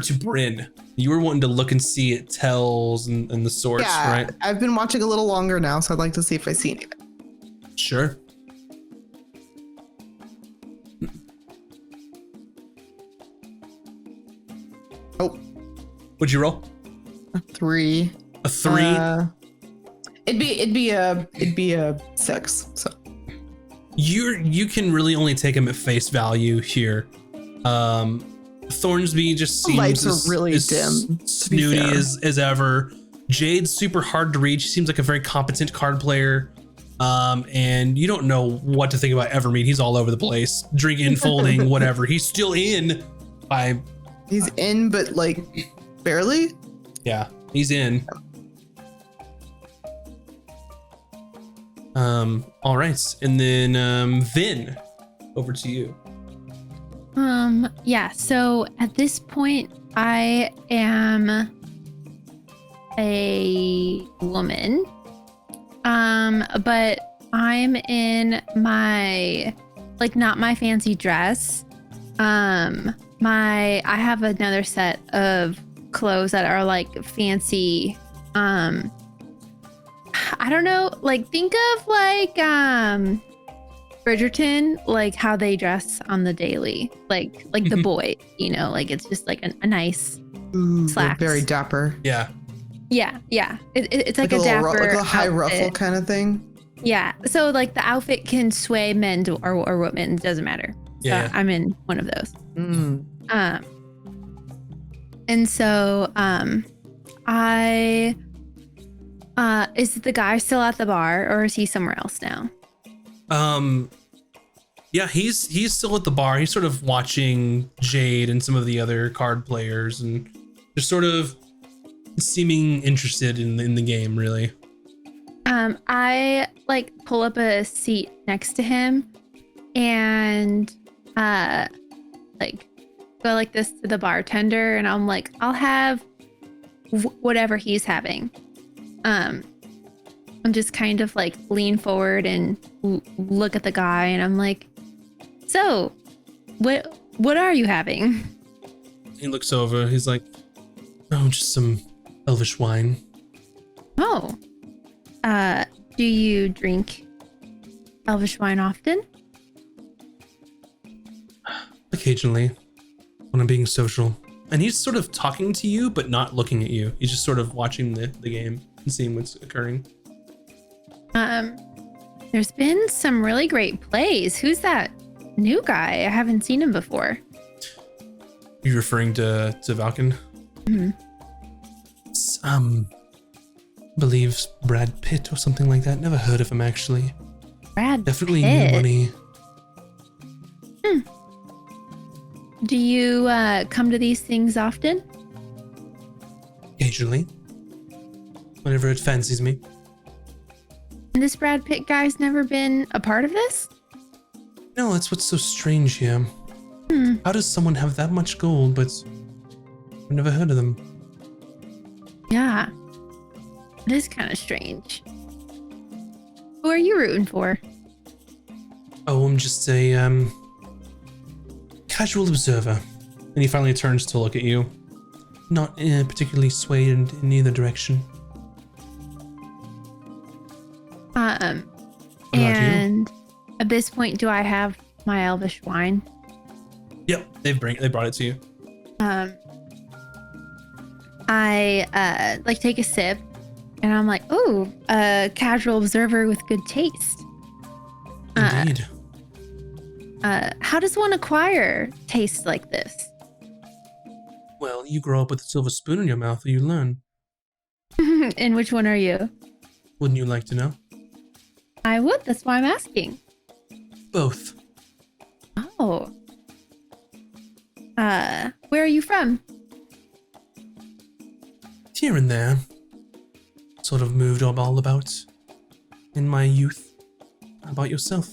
to Bryn. You were wanting to look and see at tells and the sorts, Yeah, right? I've been watching a little longer now, so I'd like to see if I see anything. Sure. Oh, What'd you roll? 3. A 3? It'd be a 6. So You can really only take him at face value here. Thornsby just The seems lights are as, really as dim, to be snooty fair. as ever. Jade's super hard to reach. He seems like a very competent card player. And you don't know what to think about Evermead. He's all over the place, drinking, folding, whatever. He's still in by, he's in, but like barely. yeah, he's in. All right. And then, Vin, over to you. Yeah, so at this point I am a woman. But I'm in my like not my fancy dress. I have another set of clothes that are like fancy. I don't know, like think of like Bridgerton, like how they dress on the daily, like the boy, you know, like it's just like a nice Ooh, they're slacks. very dapper. Yeah. Yeah. It's like a little dapper, like a high outfit. ruffle kind of thing. Yeah. So like the outfit can sway men or women, doesn't matter. So Yeah. I'm in one of those. Mm. And so is the guy still at the bar or is he somewhere else now? Yeah, he's still at the bar. He's sort of watching Jade and some of the other card players, and just sort of seeming interested in the game, really. I like pull up a seat next to him and like go like this to the bartender, and I'm like, I'll have whatever he's having. I'm just kind of like lean forward and look at the guy, and I'm like, so what are you having? He looks over. He's like, oh, just some elvish wine. Oh, do you drink elvish wine often? Occasionally, when I'm being social. And he's sort of talking to you, but not looking at you. He's just sort of watching the game and seeing what's occurring. There's been some really great plays. Who's that new guy? I haven't seen him before. You referring to Valken? Mm-hmm. It's, believes Brad Pitt or something like that. Never heard of him, actually. Brad Definitely Pitt. new money. Do you come to these things often? Occasionally. Whenever it fancies me. And this Brad Pitt guy's never been a part of this? No, that's what's so strange here. How does someone have that much gold, but I've never heard of them? Yeah. It is kind of strange. Who are you rooting for? Oh, I'm just a, casual observer. And he finally turns to look at you. Not particularly swayed in either direction. What about you? And at this point, do I have my elvish wine? Yep, they brought it to you. I like take a sip, and I'm like, oh, a casual observer with good taste. Indeed. How does one acquire taste like this? Well, you grow up with a silver spoon in your mouth, or you learn. And which one are you? Wouldn't you like to know? I would. That's why I'm asking. Both. Oh. Where are you from? Here and there. Sort of moved all about in my youth. How about yourself?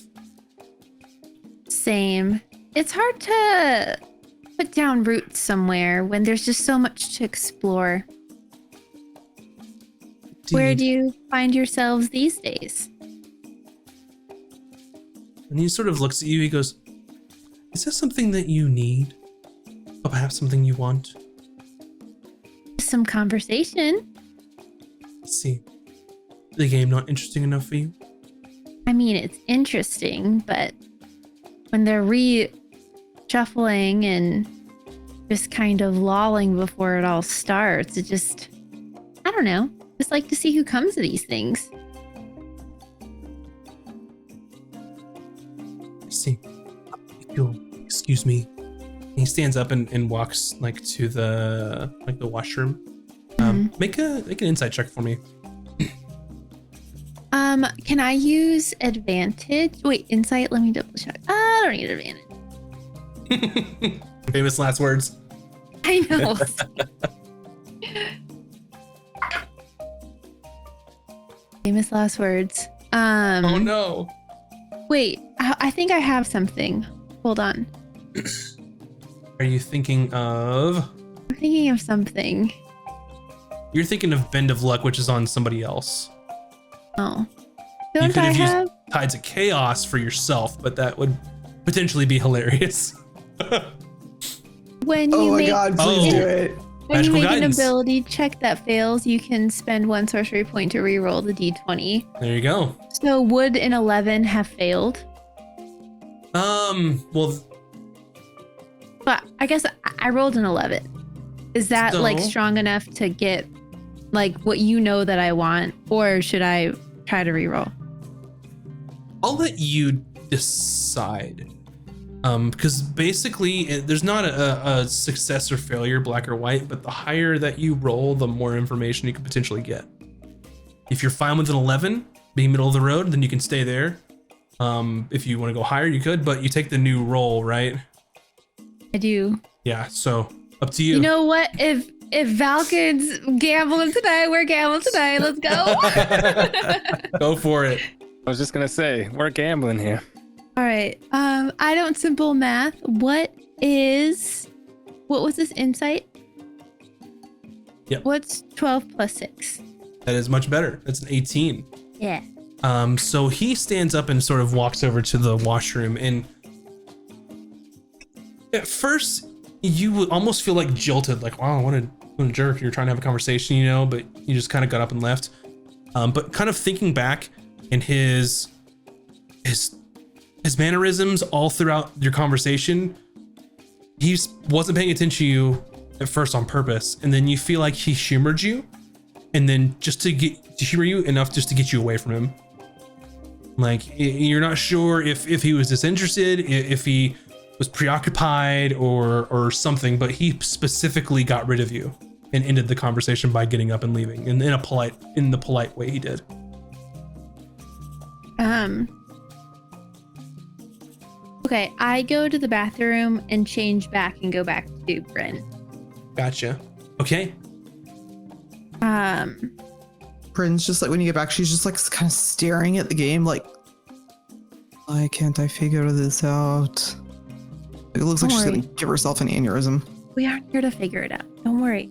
Same. It's hard to put down roots somewhere when there's just so much to explore. Where Indeed. do you find yourselves these days? And he sort of looks at you, he goes, is there something that you need? Or perhaps something you want? Some conversation. Let's see. The game not interesting enough for you? I mean, it's interesting, but when they're reshuffling and just kind of lolling before it all starts, it just, I don't know. Just like to see who comes to these things. I see. If you'll excuse me. He stands up and walks like to the washroom. Make an insight check for me. Can I use advantage? Wait, insight, let me double check. I don't need advantage. Famous last words. I know. Famous last words. Oh no. Wait, I think I have something. Hold on. Are you thinking of? I'm thinking of something. You're thinking of Bend of Luck, which is on somebody else. Oh. You Don't could I have have? used Tides of Chaos for yourself, but that would potentially be hilarious. When you Oh my make, god, please Oh. do it. when you Magical make guidance. an ability check that fails, you can spend 1 sorcery point to reroll the d20. There you go. So would an 11 have failed? Well, But I guess I rolled an 11. Is that like So- strong enough to get like what you know that I want, or should I try to reroll? I'll let you decide. Because basically, there's not a success or failure, black or white, but the higher that you roll, the more information you could potentially get. If you're fine with an 11, being middle of the road, then you can stay there. If you want to go higher, you could, but you take the new role, right? I do. Yeah, so up to you. You know what? If Valken's gambling tonight, we're gambling tonight. Let's go. Go for it. I was just gonna say we're gambling here. All right. I don't simple math. What was this insight? Yep. What's 12 plus 6? That is much better. That's an 18. Yeah. So he stands up and sort of walks over to the washroom, and at first you would almost feel like jilted, like, wow, what a jerk. You're trying to have a conversation, you know, but you just kind of got up and left. But kind of thinking back, and his mannerisms all throughout your conversation, he wasn't paying attention to you at first on purpose, and then you feel like he humored you, and then just to humor you enough just to get you away from him. Like, you're not sure if he was disinterested, if he was preoccupied or something, but he specifically got rid of you and ended the conversation by getting up and leaving in the polite way he did. Okay, I go to the bathroom and change back and go back to Bryn. Gotcha. Okay. Bryn's just like, when you get back, she's just like kind of staring at the game, like, why can't I figure this out? It looks like Don't she's worry. gonna give herself an aneurysm. We aren't here to figure it out. Don't worry.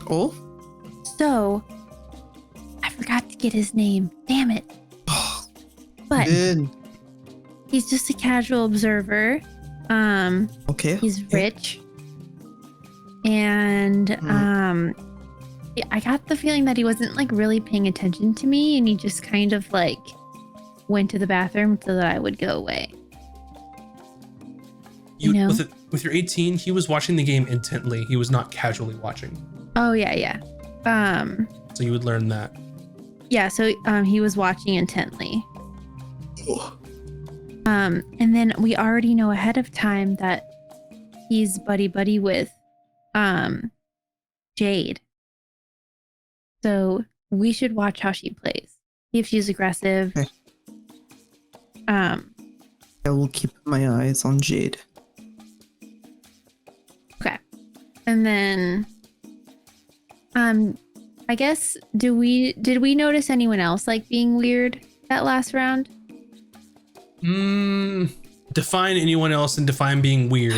Oh, So, I forgot to get his name. Damn it. But good. he's just a casual observer. Okay. He's rich. And yeah, I got the feeling that he wasn't like really paying attention to me, and he just kind of like went to the bathroom so that I would go away. You know? With your 18, he was watching the game intently. He was not casually watching. Oh yeah. So you would learn that. Yeah, so he was watching intently. And then we already know ahead of time that he's buddy with Jade. So we should watch how she plays. See if she's aggressive. Okay. I will keep my eyes on Jade. Okay. And then I guess did we notice anyone else like being weird that last round? Define anyone else and define being weird.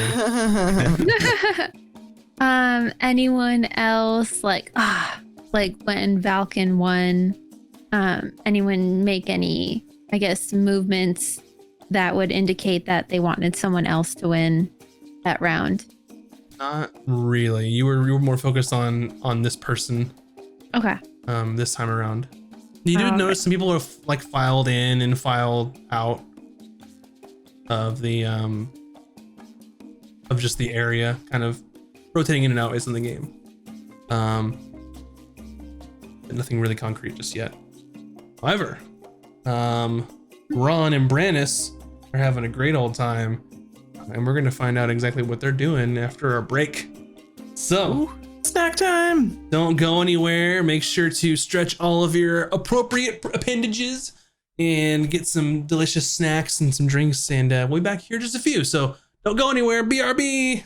Anyone else like when Valken won, anyone make any, I guess, movements that would indicate that they wanted someone else to win that round? Not really. You were more focused on this person. Okay. This time around. You did notice some people are like filed in and filed out of the of just the area, kind of rotating in and out is in the game. But nothing really concrete just yet. However, Ron and Brannis are having a great old time, and we're gonna find out exactly what they're doing after our break. So, Ooh, snack time. don't go anywhere. Make sure to stretch all of your appropriate appendages and get some delicious snacks and some drinks, and we'll be back here in just a few. So don't go anywhere. BRB.